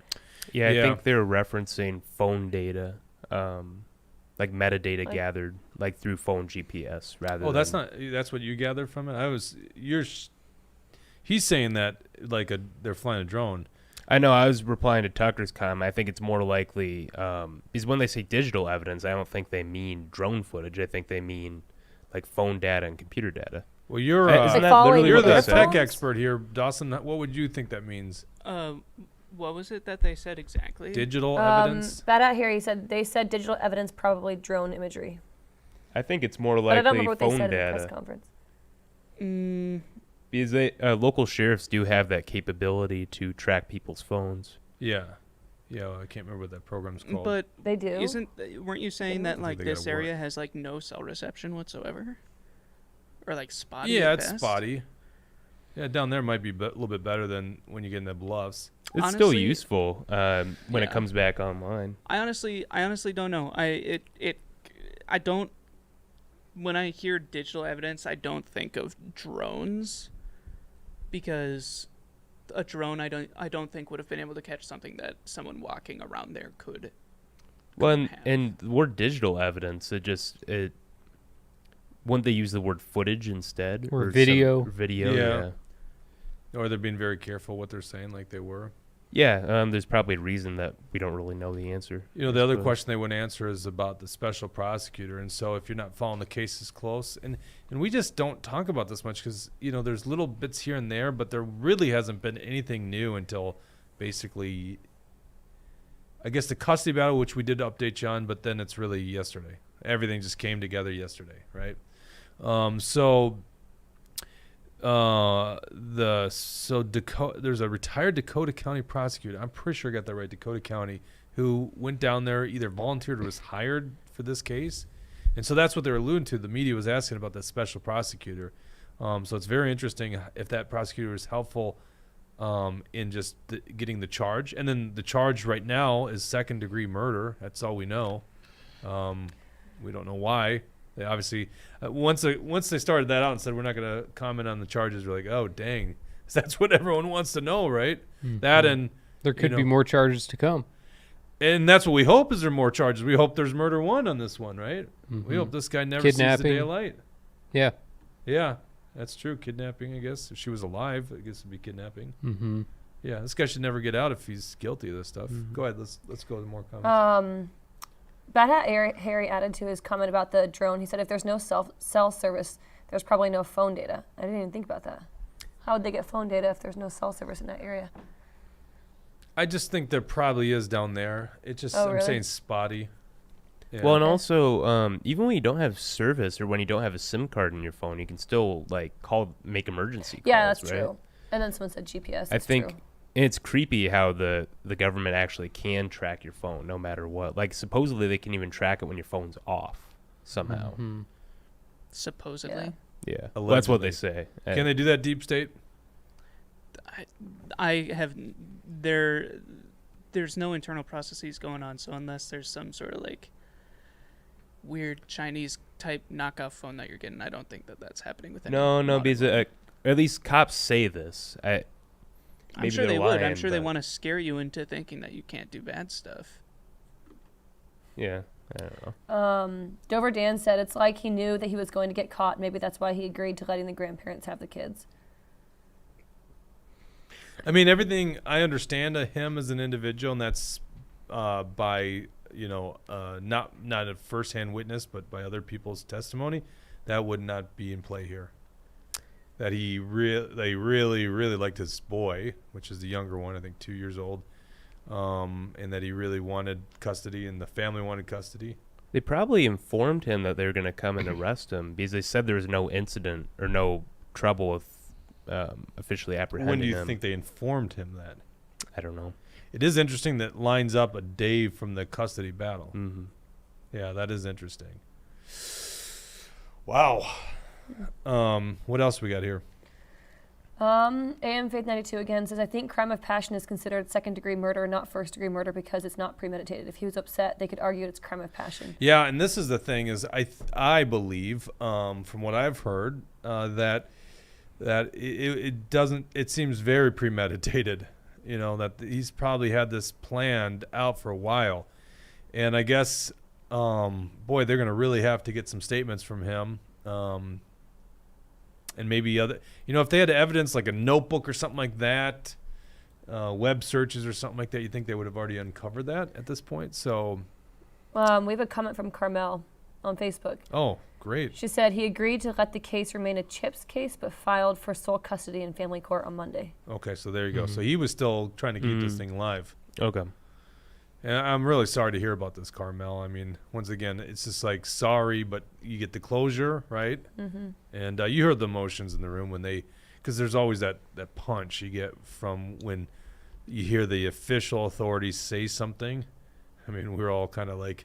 Yeah, I think they were referencing phone data. like metadata gathered like through phone GPS rather. Oh, that's what you gathered from it. He's saying that like they're flying a drone. I know. I was replying to Tucker's comment. I think it's more likely because when they say digital evidence, I don't think they mean drone footage. I think they mean like phone data and computer data. Well, you're the tech expert here, Dawson. What would you think that means? What was it that they said exactly? Digital evidence? Bad out here, they said digital evidence, probably drone imagery. I think it's more likely but I don't remember what phone they said data. in the press conference. Because local sheriffs do have that capability to track people's phones. Yeah. Yeah, I can't remember what that program's called. But they do. Weren't you saying that like this area has like no cell reception whatsoever? Or like spotty? Yeah, at it's best? spotty. Yeah, down there might be a little bit better than when you get in the bluffs. It's honestly, still useful when it comes back online. I honestly don't know. I don't. When I hear digital evidence, I don't think of drones, because a drone I don't think would have been able to catch something that someone walking around there could. Well, and the word digital evidence, wouldn't they use the word footage instead? Or video. Video, yeah. Or they're being very careful what they're saying, like they were. Yeah, there's probably a reason that we don't really know the answer. You know, the other question they wouldn't answer is about the special prosecutor. And so if you're not following the cases close, and we just don't talk about this much because, you know, there's little bits here and there, but there really hasn't been anything new until basically, I guess, the custody battle, which we did update you on, but then it's really yesterday. Everything just came together yesterday, right? There's a retired Dakota County prosecutor. I'm pretty sure I got that right. Dakota County, who went down there, either volunteered or was hired for this case, and so that's what they're alluding to. The media was asking about that special prosecutor. So it's very interesting if that prosecutor is helpful in just getting the charge, and then the charge right now is second-degree murder. That's all we know. We don't know why. They obviously, once they started that out and said we're not going to comment on the charges, we're like, oh dang, that's what everyone wants to know, right? Mm-hmm. That and there could be more charges to come, and that's what we hope is there more charges. We hope there's murder one on this one, right? Mm-hmm. We hope this guy never sees the day of light. Yeah, that's true. Kidnapping, I guess. If she was alive, I guess it'd be kidnapping. Mm-hmm. Yeah, this guy should never get out if he's guilty of this stuff. Mm-hmm. Go ahead, let's go to more comments. Bad Hat Harry added to his comment about the drone. He said if there's no cell service, there's probably no phone data. I didn't even think about that. How would they get phone data if there's no cell service in that area? I just think there probably is down there. It just, I'm saying spotty. Yeah. Well, and also, even when you don't have service or when you don't have a SIM card in your phone, you can still like make emergency calls. Yeah, that's right? true. And then someone said GPS. I think true. It's creepy how the government actually can track your phone no matter what. Like supposedly they can even track it when your phone's off somehow. Mm-hmm. Supposedly. Yeah. Well, that's what they say. Can they do that, deep state? I have there's no internal processes going on, so unless there's some sort of like weird Chinese type knockoff phone that you're getting, I don't think that's happening with any. No, because at least cops say this. I'm sure they would. I'm sure they want to scare you into thinking that you can't do bad stuff. Yeah, I don't know. Dover Dan said it's like he knew that he was going to get caught. Maybe that's why he agreed to letting the grandparents have the kids. I mean, everything I understand of him as an individual, and that's by not a first-hand witness, but by other people's testimony, that would not be in play here. That they really, really liked his boy, which is the younger one, I think 2 years old, and that he really wanted custody, and the family wanted custody. They probably informed him that they were going to come and arrest him because they said there was no incident or no trouble with officially apprehending him. When do you think they informed him that? I don't know. It is interesting that lines up a day from the custody battle. Mm-hmm. Yeah, that is interesting. Wow. What else we got here? AM Faith 92 again says, I think crime of passion is considered second-degree murder, not first-degree murder, because it's not premeditated. If he was upset, they could argue it's crime of passion. Yeah, and this is the thing is I believe from what I've heard that it doesn't. It seems very premeditated. You know that he's probably had this planned out for a while, And I guess, boy, they're going to really have to get some statements from him. And maybe other, if they had evidence like a notebook or something like that, web searches or something like that, you think they would have already uncovered that at this point? So, we have a comment from Carmel on Facebook. Oh, great. She said he agreed to let the case remain a CHIPS case, but filed for sole custody in family court on Monday. Okay, so there you go. So he was still trying to keep this thing live. Okay. And I'm really sorry to hear about this, Carmel. I mean, once again, it's just like sorry, but you get the closure, right? Mm-hmm. And you heard the emotions in the room when because there's always that punch you get from when you hear the official authorities say something. I mean, we're all kind of like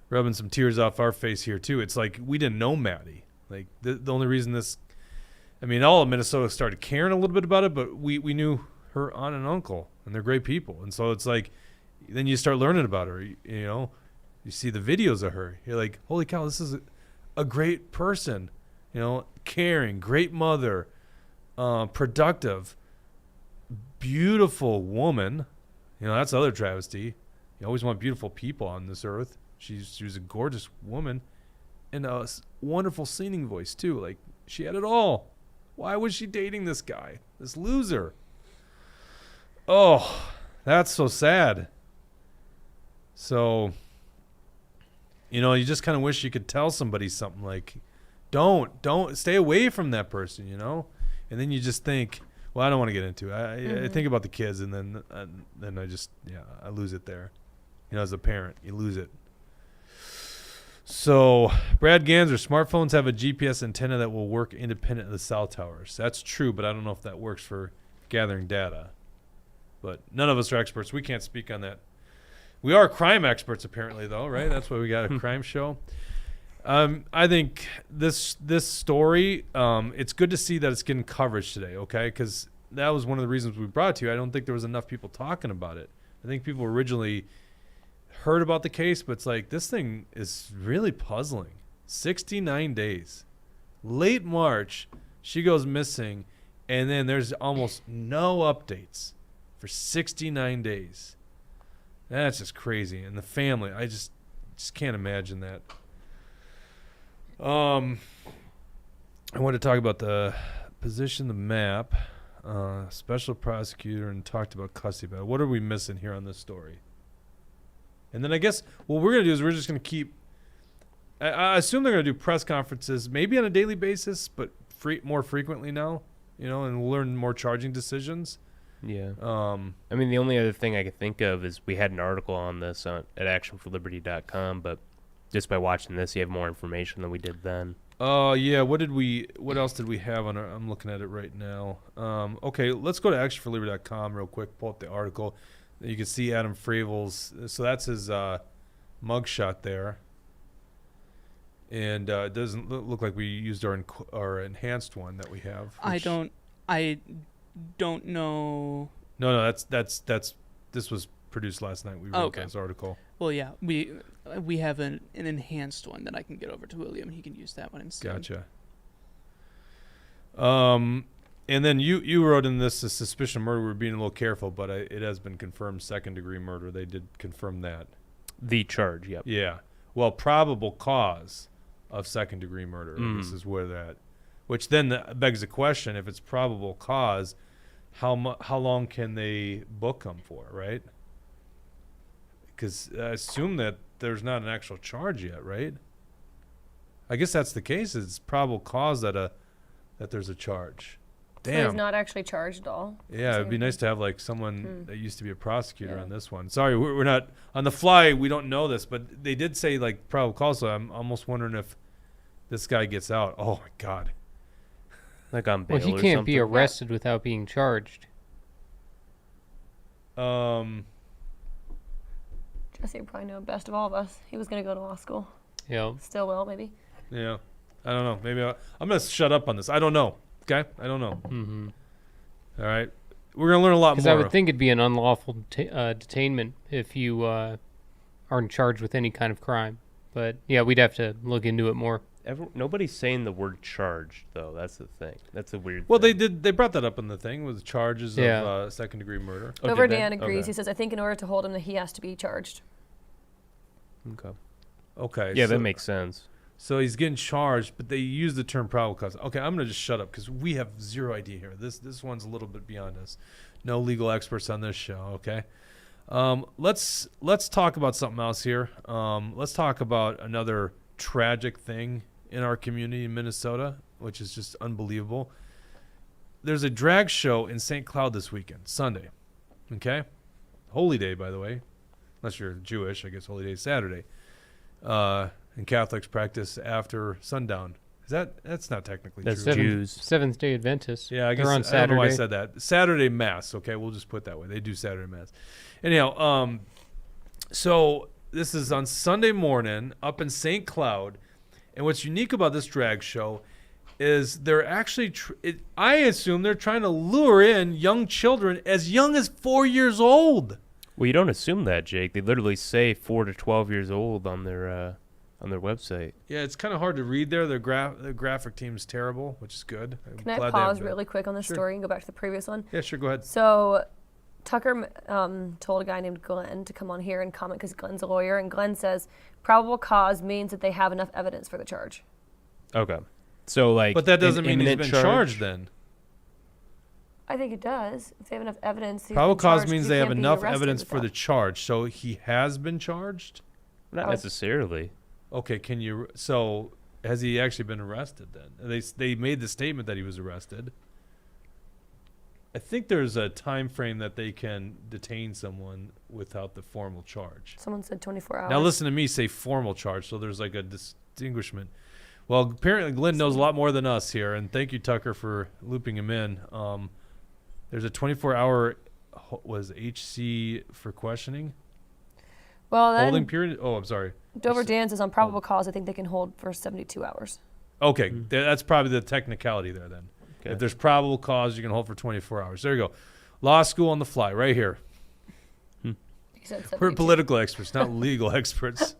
rubbing some tears off our face here too. It's like we didn't know Maddi. Like the only reason all of Minnesota started caring a little bit about it, but we knew her aunt and uncle, and they're great people. And so it's like, then you start learning about her. You see the videos of her. You're like, holy cow, this is a great person. Caring, great mother, productive, beautiful woman. That's the other travesty. You always want beautiful people on this earth. She was a gorgeous woman and a wonderful singing voice too. Like, she had it all. Why was she dating this guy, this loser? Oh, that's so sad. So, you just kind of wish you could tell somebody something like, don't stay away from that person, And then you just think, well, I don't want to get into it. I think about the kids, and then I just, I lose it there. As a parent, you lose it. So, Brad Ganser, smartphones have a GPS antenna that will work independent of the cell towers. That's true, but I don't know if that works for gathering data. But none of us are experts. We can't speak on that. We are crime experts, apparently, though, right? That's why we got a crime show. I think this story, it's good to see that it's getting coverage today, okay? Because that was one of the reasons we brought it to you. I don't think there was enough people talking about it. I think people originally heard about the case, but it's like, this thing is really puzzling. 69 days. Late March, she goes missing, and then there's almost no updates for 69 days. That's just crazy. And the family, I just can't imagine that. I want to talk about the position, the map, special prosecutor, and talked about custody battle. What are we missing here on this story? And then I guess what we're going to do is we're just going to keep, I assume they're going to do press conferences maybe on a daily basis, but more frequently now, and we'll learn more charging decisions. Yeah. The only other thing I could think of is we had an article on this at actionforliberty.com, but just by watching this, you have more information than we did then. Yeah. What else did we have on I'm looking at it right now. Okay, let's go to actionforliberty.com real quick, pull up the article. You can see Adam Fravel's, so that's his mugshot there. And it doesn't look like we used our enhanced one that we have. I don't know. No, that's this was produced last night. We wrote this article. Well, yeah, we have an enhanced one that I can get over to William. He can use that one instead. Gotcha. And then you wrote in this a suspicion of murder. We're being a little careful, but it has been confirmed second-degree murder. They did confirm that. The charge, yep. Yeah. Well, probable cause of second-degree murder. This is where that, which then begs the question: if it's probable cause, how long can they book them for, right? Because I assume that there's not an actual charge yet, right? I guess that's the case. It's probable cause that there's a charge. Damn. So he's not actually charged at all. Yeah, it'd be nice to have like someone that used to be a prosecutor on this one. Sorry, we're not on the fly. We don't know this, but they did say like probable cause. So I'm almost wondering if this guy gets out. Oh my God. Like on bail or something. Well, he can't be arrested without being charged. Jesse would probably know best of all of us. He was going to go to law school. Yeah. Still will, maybe. Yeah. I don't know. Maybe I'm going to shut up on this. I don't know. Okay? I don't know. Mm-hmm. All right. We're going to learn a lot more. Because I would think it'd be an unlawful detainment if you aren't charged with any kind of crime. But, yeah, we'd have to look into it more. Nobody's saying the word charged, though. That's the thing. That's a weird thing. They brought that up in the thing with charges of second-degree murder. Overdan agrees. Okay. He says, I think in order to hold him, that he has to be charged. Okay. Yeah, so- that makes sense. So he's getting charged, but they use the term probable cause. Okay, I'm gonna just shut up because we have zero idea here. This one's a little bit beyond us. No legal experts on this show. Okay, let's talk about something else here. Let's talk about another tragic thing in our community in Minnesota, which is just unbelievable. There's a drag show in St. Cloud this weekend, Sunday. Okay, holy day, by the way, unless you're Jewish. I guess holy day is Saturday. And Catholics practice after sundown. That's not technically That's true. Jews. Seventh-day Adventists. Yeah, I guess they're on I don't know why I Saturday. said that. Saturday Mass. Okay, we'll just put it that way. They do Saturday Mass. Anyhow, so this is on Sunday morning up in St. Cloud, and what's unique about this drag show is they're actually, I assume they're trying to lure in young children as young as 4 years old. Well, you don't assume that, Jake. They literally say 4 to 12 years old on their website. Yeah, it's kind of hard to read there. The graphic team's terrible, which is good. I'm Can glad I they have pause that. really quick on this Sure. story and go back to the previous one? Yeah, sure. Go ahead. So Tucker told a guy named Glenn to come on here and comment because Glenn's a lawyer, and Glenn says probable cause means that they have enough evidence for the charge. Okay. So, like, But that doesn't mean he's been imminent charged then. I think it does. If they have enough evidence, he's Probable been cause charged, means you they have can't be enough arrested evidence with for that. the charge. So he has been charged? Not necessarily. Okay, can you? So has he actually been arrested then? They made the statement that he was arrested. I think there's a time frame that they can detain someone without the formal charge. Someone said 24 hours. Now listen to me say formal charge, so there's like a distinguishment. Well, apparently Glenn knows a lot more than us here, and thank you, Tucker, for looping him in. There's a 24-hour was HC for questioning. Well, then Holding period. Oh, I'm sorry. Dover Dan says on probable cause, I think they can hold for 72 hours. Okay, that's probably the technicality there then. Okay. If there's probable cause, you can hold for 24 hours. There you go. Law school on the fly, right here. He said We're 72. political experts, not legal experts.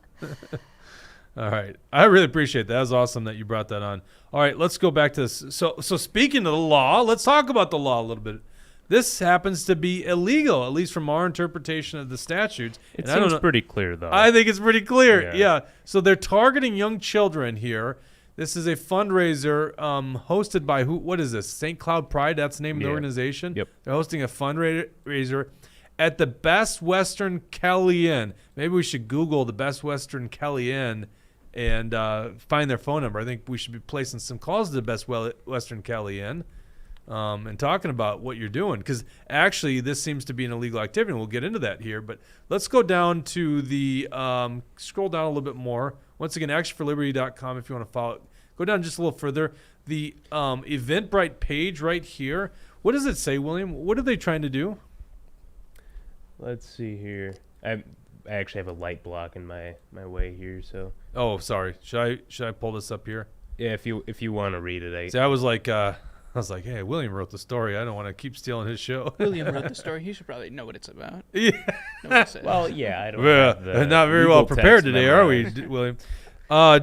All right. I really appreciate that. That was awesome that you brought that on. All right, let's go back to this. So speaking of the law, let's talk about the law a little bit. This happens to be illegal, at least from our interpretation of the statutes. It And I don't seems know- pretty clear, though. I think it's pretty clear. Yeah. Yeah. So they're targeting young children here. This is a fundraiser hosted by who? What is this? St. Cloud Pride. That's the name of the Yeah. organization. Yep. They're hosting a fundraiser at the Best Western Kelly Inn. Maybe we should Google the Best Western Kelly Inn and find their phone number. I think we should be placing some calls to the Best Western Kelly Inn. And talking about what you're doing, because actually this seems to be an illegal activity, and we'll get into that here. But let's go down to the scroll down a little bit more. Once again, actionforliberty.com if you want to follow it. Go down just a little further. The Eventbrite page right here. What does it say, William? What are they trying to do? Let's see here. I actually have a light block in my way here, so. Oh, sorry. Should I pull this up here? Yeah, if you want to read it. See, I was like, hey, William wrote the story. I don't want to keep stealing his show. William wrote the story. He should probably know what it's about. Yeah. Know what it says. Well, yeah, I don't Well, have the not very legal well prepared text today, are we, memorized. William?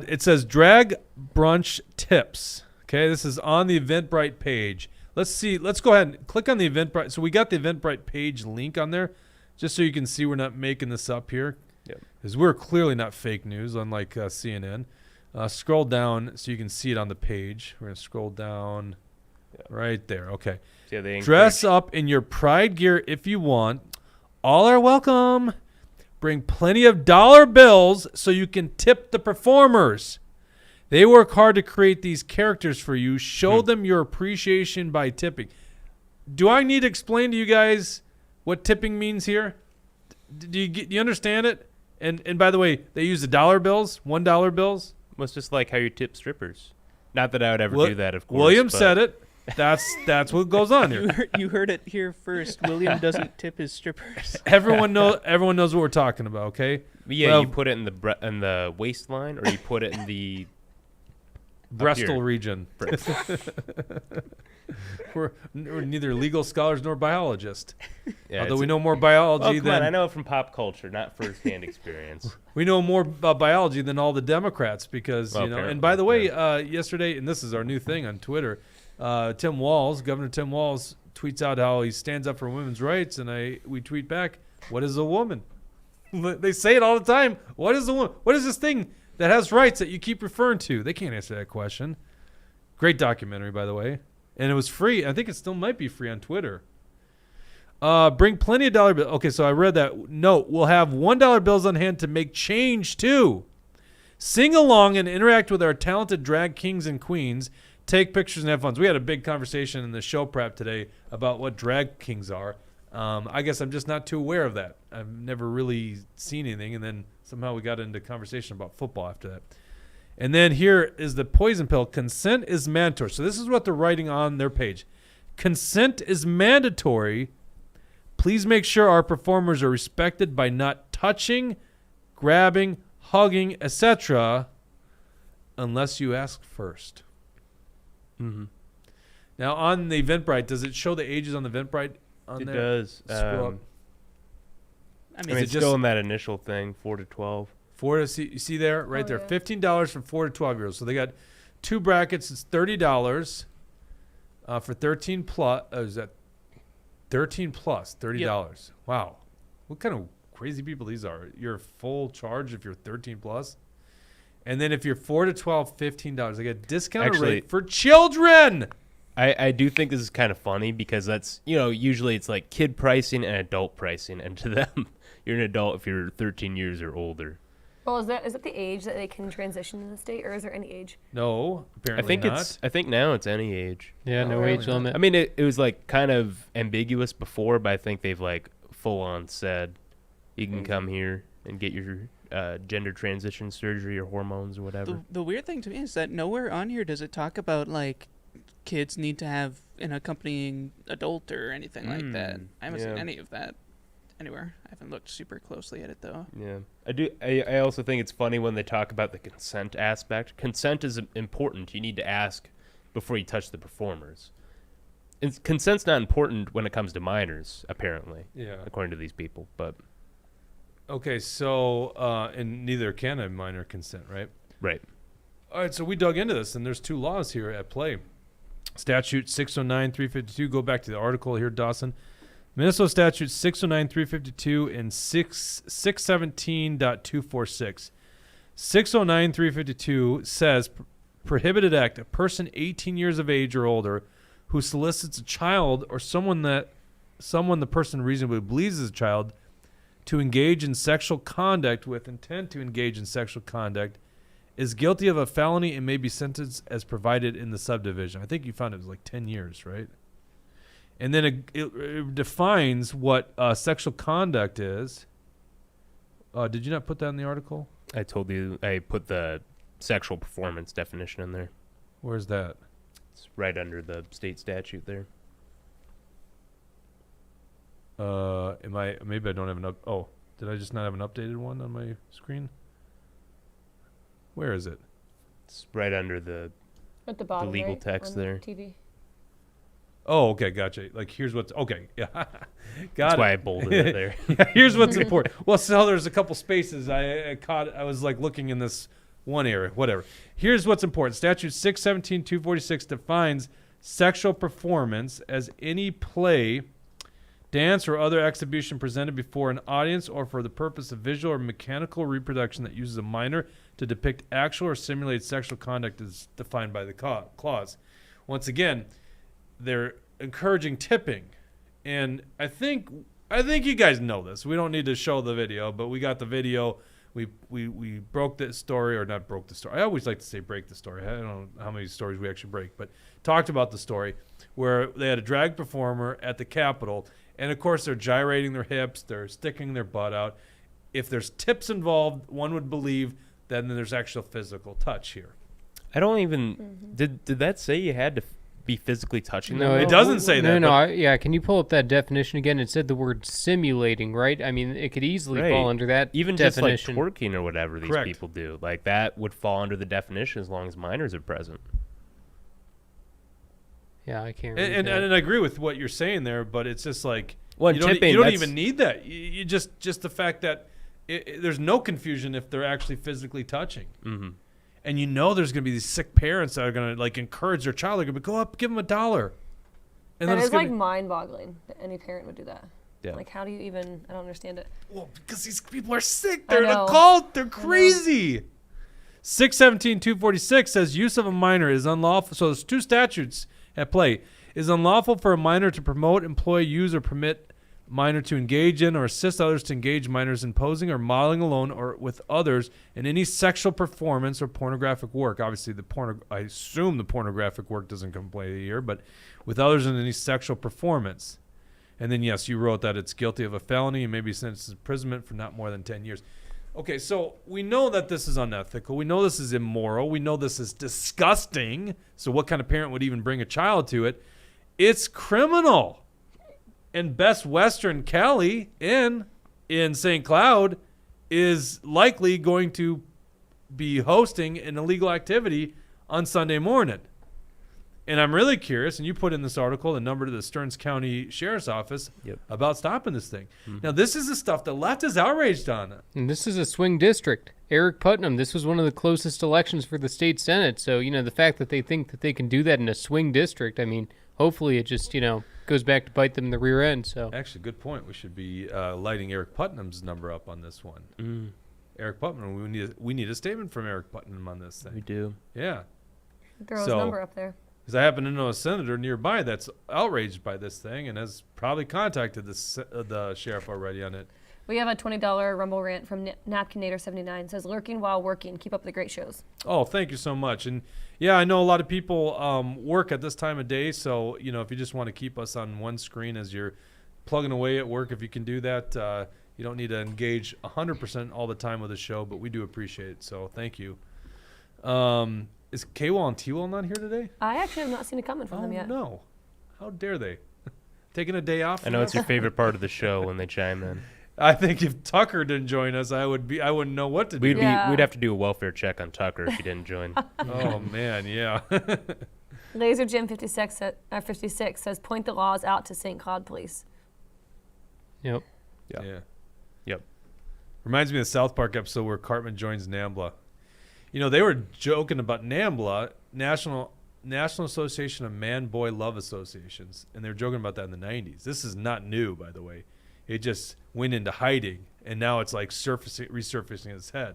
It says drag brunch tips. Okay, this is on the Eventbrite page. Let's see. Let's go ahead and click on the Eventbrite. So we got the Eventbrite page link on there, just so you can see we're not making this up here. Yep. Because we're clearly not fake news, unlike CNN. Scroll down so you can see it on the page. We're going to scroll down right there. Okay. So yeah, they Dress up in your pride gear if you want. All are welcome. Bring plenty of dollar bills so you can tip the performers. They work hard to create these characters for you. Show them your appreciation by tipping. Do I need to explain to you guys what tipping means here? Do you understand it? And by the way, they use the dollar bills, $1 bills. Well, it's just like how you tip strippers. Not that I would ever do that, of course. William but- said it. That's what goes on here. You heard it here first. William doesn't tip his strippers. Everyone knows what we're talking about. Okay. Yeah, Well, you put it in the waistline, or you put it in the breastal region. we're neither legal scholars nor biologists. Yeah, Although it's we a- know more biology Oh, come than on, I know it from pop culture, not firsthand experience. we know more about biology than all the Democrats because Well, you know. And apparently, by the way, yesterday, and this is our new thing on Twitter, Governor Tim Walz tweets out how he stands up for women's rights, and we tweet back, "What is a woman?" They say it all the time. What is this thing that has rights that you keep referring to? They can't answer that question. Great documentary, by the way. And it was free. I think it still might be free on Twitter. Bring plenty of dollar bills. Okay, so I read that. Note, we'll have $1 bills on hand to make change, too. Sing along and interact with our talented drag kings and queens. Take pictures and have fun. So we had a big conversation in the show prep today about what drag kings are. I guess I'm just not too aware of that. I've never really seen anything. And then somehow we got into conversation about football after that. And then here is the poison pill. Consent is mandatory. So this is what they're writing on their page. Consent is mandatory. Please make sure our performers are respected by not touching, grabbing, hugging, etc. unless you ask first. Mm-hmm. Now, on the Eventbrite, does it show the ages on the Eventbrite on there? It does. Scroll up. I mean, it's still in that initial thing, 4 to 12. You see there, right there, $15 from 4 to 12-year-olds. So they got two brackets. It's $30 for 13 plus. Is that 13 plus $30? Yep. Wow, what kind of crazy people these are? You're full charge if you're 13 plus, and then if you're 4 to 12, $15. They get discounted rate for children. I do think this is kind of funny because that's, usually it's like kid pricing and adult pricing, and to them, you're an adult if you're 13 years or older. Well, is that the age that they can transition in the state, or is there any age? No, apparently not. I think now it's any age. Yeah, no age limit. I mean, it was like kind of ambiguous before, but I think they've like full on said you can come here and get your gender transition surgery or hormones or whatever. The weird thing to me is that nowhere on here does it talk about like kids need to have an accompanying adult or anything like that. I haven't seen any of that anywhere. I haven't looked super closely at it though. Yeah, I do. I also think it's funny when they talk about the consent aspect. Consent is important. You need to ask before you touch the performers. And consent's not important when it comes to minors, apparently. Yeah, according to these people. But okay, so and neither can a minor consent, right? Right. All right, so we dug into this, and there's two laws here at play. Statute 609-352. Go back to the article here, Dawson. Minnesota Statute 609-352 and 617.246. 609-352 says, prohibited act, a person 18 years of age or older who solicits a child or someone the person reasonably believes is a child to engage in sexual conduct with intent to engage in sexual conduct is guilty of a felony and may be sentenced as provided in the subdivision. I think you found it was like 10 years, right? And then it defines what sexual conduct is. Did you not put that in the article? I told you I put the sexual performance definition in there. Where's that? It's right under the state statute there. Maybe I don't have did I just not have an updated one on my screen? Where is it? It's right under the at the bottom, legal right? text On there. TV. Oh, okay, gotcha. Like, here's what's okay. Yeah, That's why I bolded it there. Yeah, here's what's important. Well, so there's a couple spaces I caught. I was like looking in this one area. Whatever. Here's what's important. Statute 617-246 defines sexual performance as any play, dance, or other exhibition presented before an audience or for the purpose of visual or mechanical reproduction that uses a minor to depict actual or simulated sexual conduct as defined by the clause. Once again, they're encouraging tipping, and I think you guys know this. We don't need to show the video, but we got the video. We broke the story, or not broke the story. I always like to say break the story. I don't know how many stories we actually break, but talked about the story where they had a drag performer at the Capitol, and of course they're gyrating their hips, they're sticking their butt out. If there's tips involved, one would believe then there's actual physical touch here. I don't even did that say you had to be physically touching them? No, it doesn't say that. Yeah, can you pull up that definition again? It said the word simulating, right? I mean, it could easily fall under that even definition. Just like twerking or whatever these people do. Like that would fall under the definition as long as minors are present. Yeah, I can't and I agree with what you're saying there, but it's just like well, you don't even need that. You just the fact that there's no confusion if they're actually physically touching. Mm-hmm. And there's going to be these sick parents that are going to like encourage their child. They're going to go up, give them $1. And that is like mind-boggling that any parent would do that. Yeah. Like, how do you even? I don't understand it. Well, because these people are sick. They're in a cult. They're crazy. 617-246 says use of a minor is unlawful. So there's two statutes at play. It is unlawful for a minor to promote, employ, use, or permit minor to engage in or assist others to engage minors in posing or modeling alone or with others in any sexual performance or pornographic work. Obviously, I assume the pornographic work doesn't come play here, but with others in any sexual performance. And then, yes, you wrote that it's guilty of a felony and maybe sentenced to imprisonment for not more than 10 years. Okay, so we know that this is unethical. We know this is immoral. We know this is disgusting. So what kind of parent would even bring a child to it? It's criminal. And Best Western Cali in St. Cloud is likely going to be hosting an illegal activity on Sunday morning. And I'm really curious, and you put in this article the number to the Stearns County Sheriff's Office about stopping this thing. Mm-hmm. Now, this is the stuff the left is outraged on. And this is a swing district. Eric Putnam, this was one of the closest elections for the state Senate. So, the fact that they think that they can do that in a swing district, I mean, hopefully it just, goes back to bite them in the rear end. So actually, good point. We should be lighting Eric Putnam's number up on this one. Mm. Eric Putnam, we need a statement from Eric Putnam on this thing. We do. Yeah. Throw his number up there. Because I happen to know a senator nearby that's outraged by this thing and has probably contacted the sheriff already on it. We have a $20 Rumble rant from Napkinator79. Says, lurking while working. Keep up the great shows. Oh, thank you so much. And, yeah, I know a lot of people work at this time of day. So, if you just want to keep us on one screen as you're plugging away at work, if you can do that, you don't need to engage 100% all the time with the show, but we do appreciate it. So thank you. Is K-Wall and T-Wall not here today? I actually have not seen a comment from them yet. No. How dare they? Taking a day off? I know it's your favorite part of the show when they chime in. I think if Tucker didn't join us, I wouldn't know what to do. We'd have to do a welfare check on Tucker if he didn't join. Oh man, yeah. Laser Jim 56 says point the laws out to St. Cloud Police. Yep. Yeah. Yep. Reminds me of the South Park episode where Cartman joins NAMBLA. They were joking about NAMBLA, National Association of Man-Boy Love Associations, and they were joking about that in the 90s. This is not new, by the way. It just went into hiding, and now it's like resurfacing its head.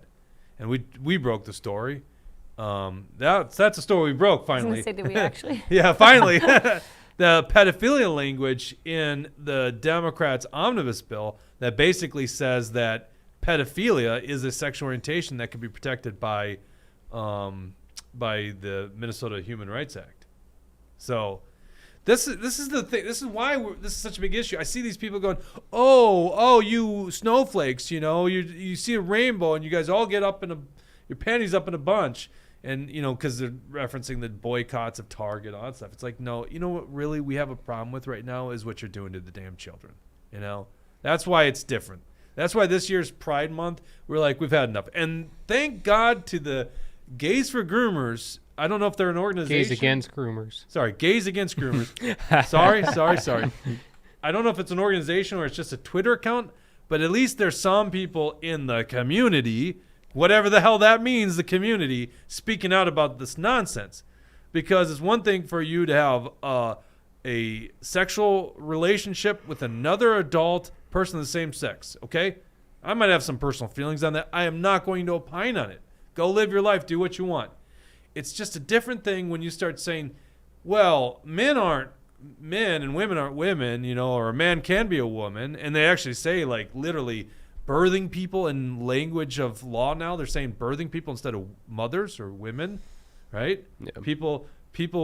And we broke the story. That's a story we broke finally. I was going to say, did we actually? Yeah, finally. The pedophilia language in the Democrats' omnibus bill that basically says that pedophilia is a sexual orientation that can be protected by the Minnesota Human Rights Act. So this is the thing. This is why this is such a big issue. I see these people going, oh, you snowflakes, you see a rainbow and you guys all get up your panties up in a bunch. And, because they're referencing the boycotts of Target, all that stuff. It's like, no, what really we have a problem with right now is what you're doing to the damn children. That's why it's different. That's why this year's Pride Month, we're like, we've had enough. And thank God to the Gays for Groomers. I don't know if they're an organization. Gays Against Groomers. Sorry, Gays Against Groomers. Sorry. I don't know if it's an organization or it's just a Twitter account, but at least there's some people in the community, whatever the hell that means, the community, speaking out about this nonsense. Because it's one thing for you to have a sexual relationship with another adult person of the same sex, okay? I might have some personal feelings on that. I am not going to opine on it. Go live your life. Do what you want. It's just a different thing when you start saying, well, men aren't men and women aren't women, or a man can be a woman. And they actually say, like, literally birthing people in language of law now. They're saying birthing people instead of mothers or women, right? Yeah. People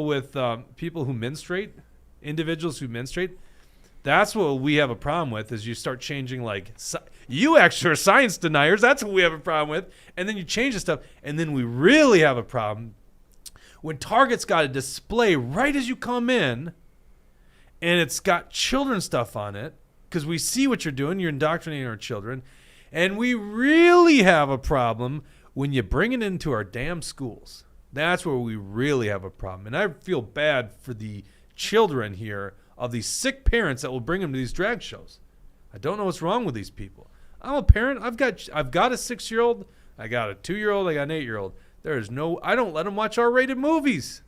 with people who menstruate, individuals who menstruate. That's what we have a problem with is you start changing you actually are science deniers. That's what we have a problem with. And then you change the stuff. And then we really have a problem when Target's got a display right as you come in and it's got children's stuff on it because we see what you're doing. You're indoctrinating our children. And we really have a problem when you bring it into our damn schools. That's where we really have a problem. And I feel bad for the children here of these sick parents that will bring them to these drag shows. I don't know what's wrong with these people. I'm a parent. I've got a 6-year-old. I got a 2-year-old. I got an 8-year-old. I don't let them watch R-rated movies.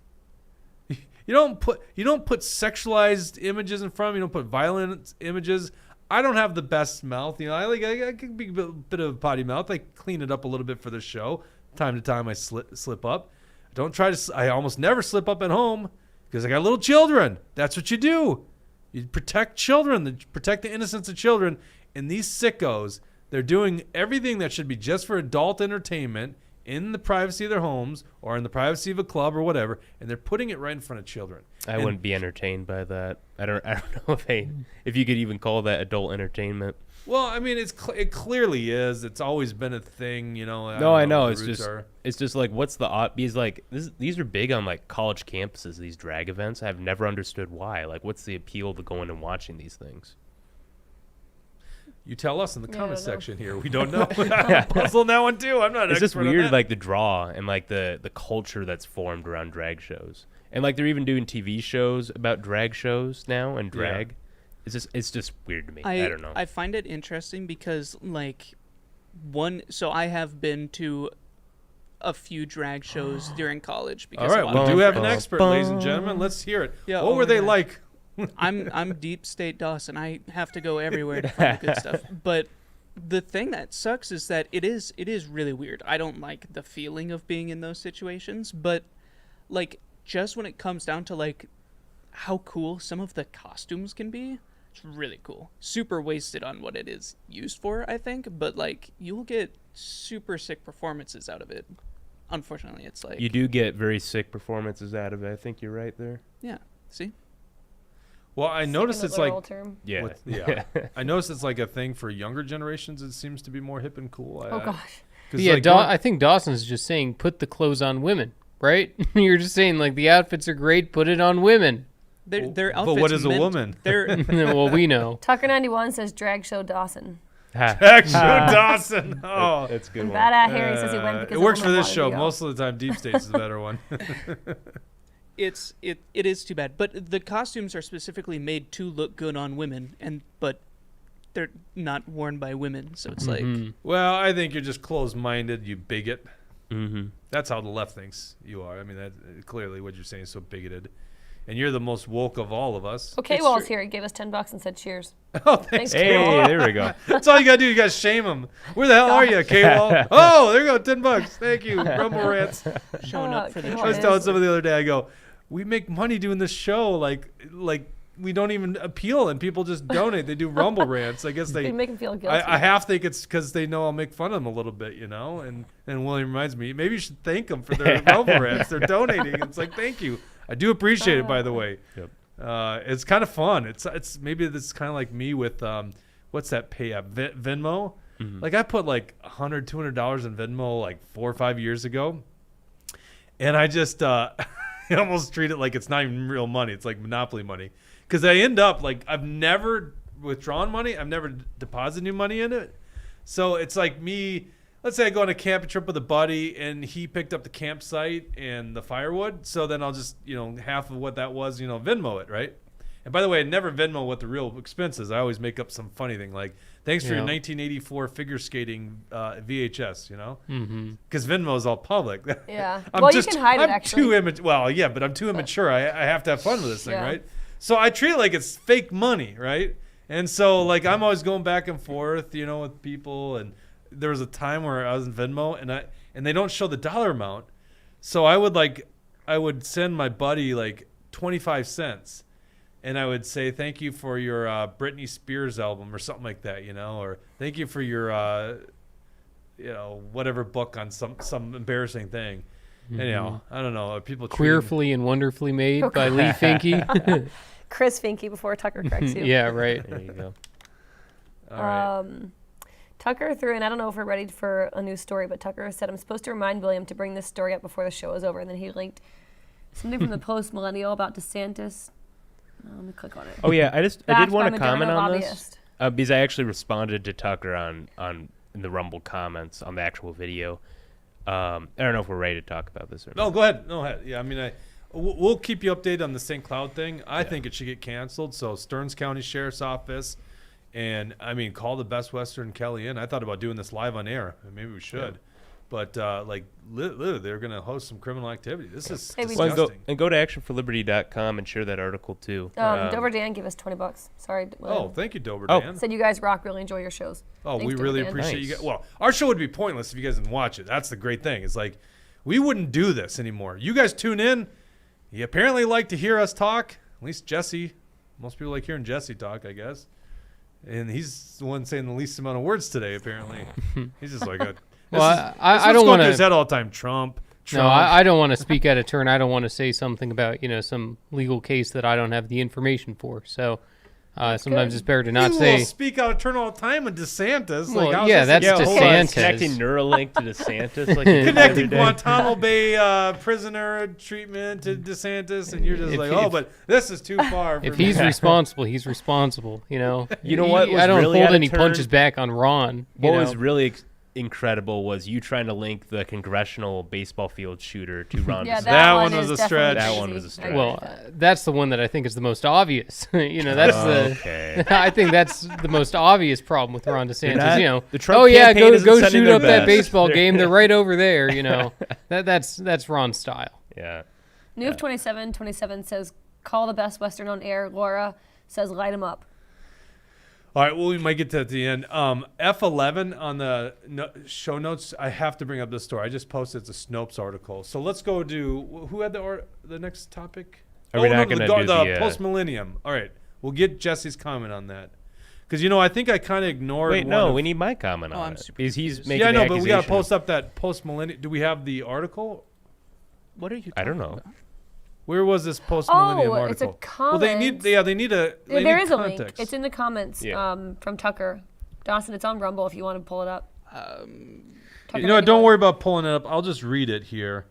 You don't put sexualized images in front of them. You don't put violent images. I don't have the best mouth. You know, I can be a bit of a potty mouth. I clean it up a little bit for the show. Time to time, I slip up. I almost never slip up at home because I got little children. That's what you do. You protect children, protect the innocence of children. And these sickos, they're doing everything that should be just for adult entertainment in the privacy of their homes or in the privacy of a club or whatever, and they're putting it right in front of children. I wouldn't be entertained by that. I don't know if you could even call that adult entertainment. Well, I mean, it clearly is. It's always been a thing, you know. I know. It's just like, what's the odd? Because like these are big on like college campuses. These drag events. I've never understood why. Like, what's the appeal to going and watching these things? You tell us in the comment section here. We don't know. I'm puzzled that one too. I'm not. It's just expert on weird, that. like the draw and like the culture that's formed around drag shows, and like they're even doing TV shows about drag shows now and drag. Yeah. It's just weird to me. I don't know. I find it interesting because like so I have been to a few drag shows during college. Because all right, we do have an expert, ladies and gentlemen. Let's hear it. Yeah, what were they like? I'm deep state Dawson. I have to go everywhere to find the good stuff. But the thing that sucks is that it is really weird. I don't like the feeling of being in those situations, but like just when it comes down to like how cool some of the costumes can be, it's really cool. Super wasted on what it is used for, I think, but like you'll get super sick performances out of it. Unfortunately, it's like you do get very sick performances out of it. I think you're right there. Yeah. See? Well, I noticed it's like yeah. I noticed it's like a thing for younger generations. It seems to be more hip and cool. Oh gosh. Yeah, like I think Dawson's just saying put the clothes on women, right? You're just saying like the outfits are great, put it on women. Their outfits. But what is a woman? Well, we know. Tucker91 says drag show Dawson. Drag show Dawson. Oh, that's a good one. Bad Harry says he went because it works for this show. Most of the time, Deep State's the better one. It is too bad, but the costumes are specifically made to look good on women, but they're not worn by women, so it's like. Well, I think you're just closed-minded, you bigot. Mm-hmm. That's how the left thinks you are. I mean, that clearly what you're saying is so bigoted, and you're the most woke of all of us. Okay, Wall's here. He gave us $10 and said cheers. Oh, thanks. Hey, there we go. That's all you gotta do. You gotta shame him. Where the hell are you, K-Wall? Oh, there you go, $10. Thank you, Rumble Rants. Showing up for the I was telling somebody the other day. I go, we make money doing this show. Like we don't even appeal, and people just donate. They do Rumble Rants. I guess they make them feel guilty. I half think it's because they know I'll make fun of them a little bit, you know. And William reminds me, maybe you should thank them for their Rumble Rants. They're donating. It's like, thank you. I do appreciate it, by the way. Yep. It's kind of fun. It's maybe this kind of like me with what's that pay app? Venmo. Mm-hmm. Like I put like $100, $200 in Venmo like 4 or 5 years ago, and I just I almost treat it like it's not even real money. It's like Monopoly money, because I end up like I've never withdrawn money. I've never deposited new money in it. So it's like me. Let's say I go on a camping trip with a buddy, and he picked up the campsite and the firewood. So then I'll just, half of what that was, Venmo it, right? And by the way, I never Venmo what the real expense is. I always make up some funny thing like, thanks for your 1984 figure skating VHS, because Venmo is all public. Yeah. You can hide it, actually. But I'm too immature. I have to have fun with this thing, right? So I treat it like it's fake money, right? And so, like, I'm always going back and forth, with people. And there was a time where I was in Venmo, and they don't show the dollar amount. So I would send my buddy, like, 25 cents. And I would say, thank you for your Britney Spears album or something like that, or thank you for your, whatever book on some embarrassing thing. Mm-hmm. Anyhow, I don't know. Are people Queerfully and Wonderfully Made by Lee Finke. Chris Finke before Tucker corrects you. Yeah, right. There you go. All right. Tucker threw in, I don't know if we're ready for a new story, but Tucker said, I'm supposed to remind William to bring this story up before the show is over. And then he linked something from the Post Millennial about DeSantis. Let me click on it. Oh yeah, I did want to comment on this because I actually responded to Tucker on in the Rumble comments on the actual video. I don't know if we're ready to talk about this or not. No, go ahead. No, ahead. Yeah, I mean, we'll keep you updated on the St. Cloud thing. I think it should get canceled. So Stearns County Sheriff's Office, and I mean, call the Best Western Kelly in. I thought about doing this live on air. Maybe we should. But literally, they're going to host some criminal activity. This is Hey, we disgusting. Go to actionforliberty.com and share that article too. Dover Dan gave us $20. Sorry. Oh, thank you, Dover Dan. Said you guys rock. Really enjoy your shows. Oh, Thanks, we Dover really Dan. appreciate you guys. Well, our show would be pointless if you guys didn't watch it. That's the great thing. It's like we wouldn't do this anymore. You guys tune in. You apparently like to hear us talk. At least Jesse. Most people like hearing Jesse talk, I guess. And he's the one saying the least amount of words today, apparently. He's just like a... Well, I don't want to... his head all the time. Trump. No, I don't want to speak out of turn. I don't want to say something about, some legal case that I don't have the information for. So sometimes it's better to not say. You will speak out of turn all the time with DeSantis. Well, like, yeah, that's DeSantis. Connecting Neuralink to DeSantis. Connecting Guantanamo Bay prisoner treatment to DeSantis, and you're just but this is too far. If he's responsible, he's responsible. You know what? I don't hold any punches back on Ron. What was really incredible was you trying to link the congressional baseball field shooter to Ron DeSantis. That one was a stretch. That one was a stretch. Well, that's the one that I think is the most obvious. That's okay. I think that's the most obvious problem with Ron DeSantis. The Trump campaign isn't go sending shoot their up that best. baseball game. They're right over there. That's Ron's style. Yeah. New 2727 says, call the Best Western on air. Laura says, light him up. All right, well, we might get to at the end. F11 on the show notes, I have to bring up this story. I just posted it's a Snopes article. So let's go to, who had the next topic? Are we not going to do the post-millennium. All right, we'll get Jesse's comment on that. Because, I think I kind of ignored Wait, no, we need my comment on it. Because he's making I know, the but we got to accusation. post up that post-millennium. Do we have the article? What are you talking I don't know. about? Where was this post-millennium article? It's a comment. Well, they need a There is context. a link. It's in the comments from Tucker. Dawson, it's on Rumble if you want to pull it up. Don't worry about pulling it up. I'll just read it here.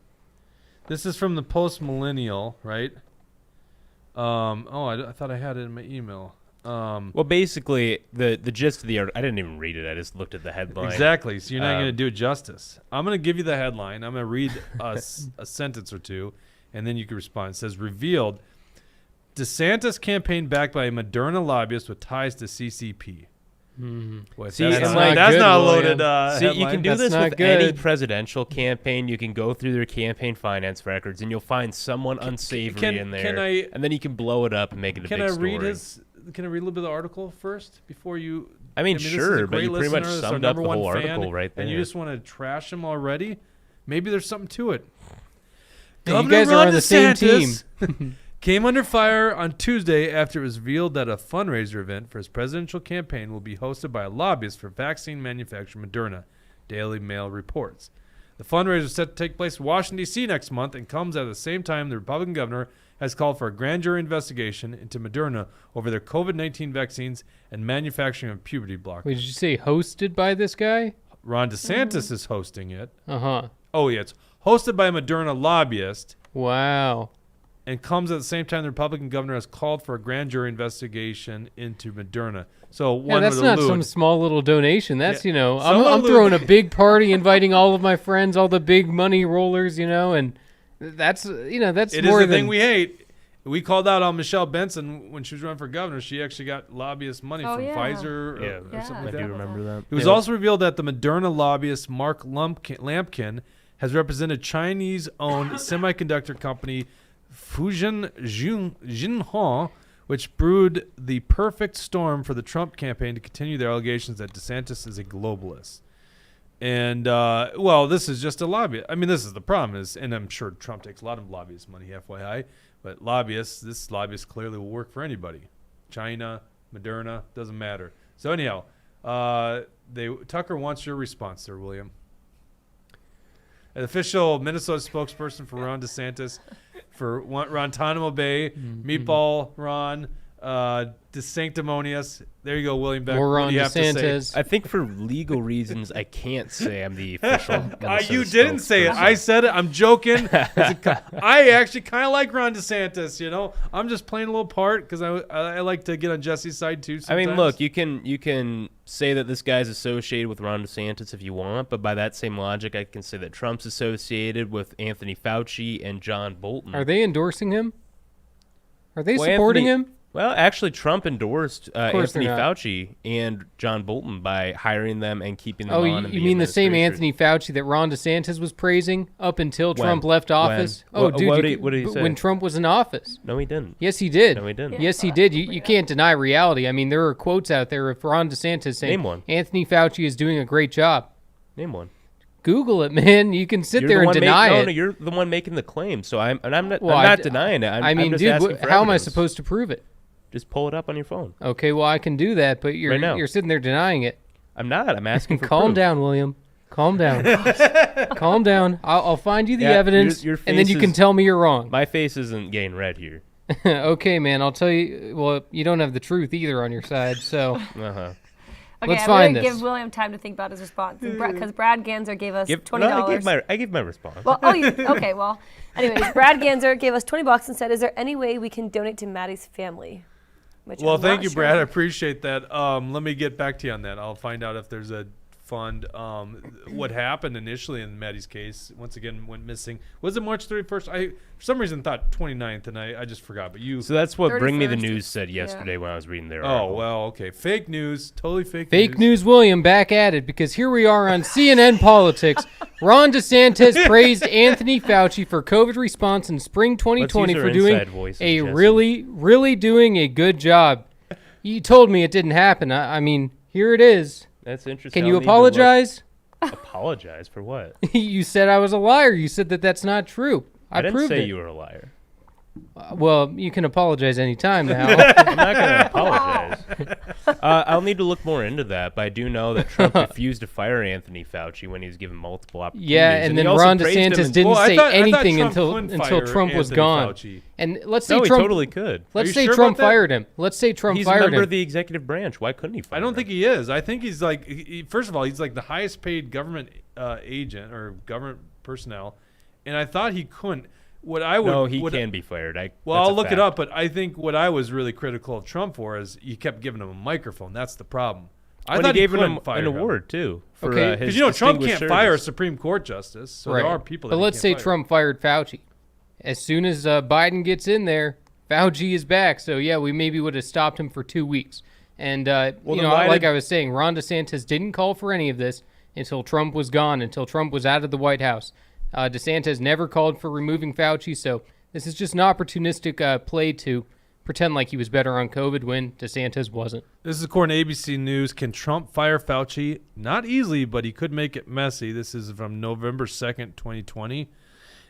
This is from the post-millennial, right? I thought I had it in my email. Well, basically, the gist of the article, I didn't even read it. I just looked at the headline. Exactly. So you're not going to do it justice. I'm going to give you the headline. I'm going to read a sentence or two, and then you can respond. It says, revealed, DeSantis campaign backed by a Moderna lobbyist with ties to CCP. Boy, See, that's that's not a loaded See, headline. you can do That's this not with any good. presidential campaign. You can go through their campaign finance records, and you'll find someone unsavory in there, and then you can blow it up and make it a big story. Can I read a little bit of the article first before you? I mean, this is a sure, but great you pretty much listener. This is our summed up number the one whole fan, article right there. And you just want to trash him already? Maybe there's something to it. Hey, you Governor guys are Ron on the same DeSantis team. came under fire on Tuesday after it was revealed that a fundraiser event for his presidential campaign will be hosted by a lobbyist for vaccine manufacturer Moderna, Daily Mail reports. The fundraiser is set to take place in Washington, D.C. next month and comes at the same time the Republican governor has called for a grand jury investigation into Moderna over their COVID-19 vaccines and manufacturing of puberty blockers. Wait, did you say hosted by this guy? Ron DeSantis is hosting it. Uh-huh. Oh, yeah. It's hosted by a Moderna lobbyist. Wow. And comes at the same time the Republican governor has called for a grand jury investigation into Moderna. So one that's would not allude. some small little donation. That's, Yeah. I'm throwing a big party, inviting all of my friends, all the big money rollers, and that's, that's It more is the than... thing we hate. We called out on Michelle Benson when she was running for governor. She actually got lobbyist money from Pfizer or something like that. I do remember that. It was also revealed that the Moderna lobbyist Mark Lampkin has represented Chinese-owned semiconductor company Fujian Jinhong, which brewed the perfect storm for the Trump campaign to continue their allegations that DeSantis is a globalist. And, this is just a lobby. I mean, this is the problem and I'm sure Trump takes a lot of lobbyist money, FYI, but this lobbyist clearly will work for anybody. China, Moderna, doesn't matter. So anyhow, Tucker wants your response there, William. An official Minnesota spokesperson for Ron DeSantis, for Guantanamo Bay, Meatball Ron, DeSanctimonious. There you go, William Beck. More what Ron do you have to say? DeSantis. I think for legal reasons, I can't say I'm the official Minnesota You didn't say it. spokesperson. I said it. I'm joking. I actually kind of like Ron DeSantis. I'm just playing a little part because I like to get on Jesse's side too. Sometimes. I mean, look, you can say that this guy's associated with Ron DeSantis if you want, but by that same logic, I can say that Trump's associated with Anthony Fauci and John Bolton. Are they endorsing him? Are they supporting him? Well, actually, Trump endorsed course Anthony they're not. Fauci and John Bolton by hiring them and keeping them Oh, on. in you mean the same administration. Anthony Fauci that Ron DeSantis was praising up until When? Trump left office? When? Oh, What- dude, what you did he- c- what did he but say? when Trump was in office. No, he didn't. Yes, he did. No, he didn't. Yes, he did. You can't deny reality. I mean, there are quotes out there of Ron DeSantis saying Name one. Anthony Fauci is doing a great job. Name one. Google it, man. You can sit You're there the and one deny no, it. No, you're the one making the claim. So I'm not. Well, I'm not I- denying it. I mean, I'm just dude, asking for how am I evidence. supposed to prove it? Just pull it up on your phone. Okay, well, I can do that, but Right now. you're sitting there denying it. I'm not. I'm asking for Calm proof. down, William. Calm down. Calm down. I'll find you the Yeah, evidence, your and then face you can is- tell me you're wrong. My face isn't getting red here. Okay, man. I'll tell you. Well, you don't have the truth either on your side, so Uh-huh. Okay, let's I'm find gonna this. give William time to think about his response because Brad Ganser gave us $20. I gave my response. Well, okay. Well, anyways, Brad Ganser gave us $20 and said, "Is there any way we can donate to Maddie's family?" Which Well, I'm thank not you, sure Brad. I if- appreciate that. Let me get back to you on that. I'll find out if there's a fund. What happened initially in Maddie's case, once again, went missing. Was it March 31st? I, for some reason, thought 29th, and I just forgot. But you. So that's what Bring Me the 31st, News said yesterday when I was reading their Oh, article. well, okay. Fake news. Totally fake Fake news William back at it because here we are on CNN Politics. Ron DeSantis praised Anthony Fauci for COVID response in spring 2020 Let's for use our doing inside voices, a Jesse. really doing a good job. You told me it didn't happen. I mean, here it is. That's interesting. Can you I'll need to look- apologize? Apologize for what? You said I was a liar. You said that that's not true. I didn't proved say it. you were a liar. Well, you can apologize anytime now. I'm not going to apologize. I'll need to look more into that, but I do know that Trump refused to fire Anthony Fauci when he was given multiple opportunities. Yeah, and then he also Ron praised him DeSantis and- didn't say I thought anything Trump until couldn't fire Trump was Anthony gone. Fauci. And let's say No, he Trump totally could. Are Let's you say sure Trump about that? fired him. Let's say Trump He's a fired member him. of the executive branch. Why couldn't he fire I don't him? think he is. I think he's like, first of all, he's like the highest paid government agent or government personnel, and I thought he couldn't. What I would No, he would- can be fired. Well, that's I'll a look it fact. up, but I think what I was really critical of Trump for is he kept giving him a microphone. That's the problem. I When thought he gave him couldn't fire an award, too. For, Okay. his because you know Trump can't distinguished fire a service. Supreme Court justice, so Right. there are people. That But he let's can't say fire. Trump fired Fauci. As soon as Biden gets in there, Fauci is back. So yeah, we maybe would have stopped him for 2 weeks. And Well, you then know, why like did- I was saying, Ron DeSantis didn't call for any of this until Trump was gone, until Trump was out of the White House. DeSantis never called for removing Fauci, so this is just an opportunistic play to pretend like he was better on COVID when DeSantis wasn't. This is according to ABC News. Can Trump fire Fauci? Not easily, but he could make it messy. This is from November 2nd, 2020.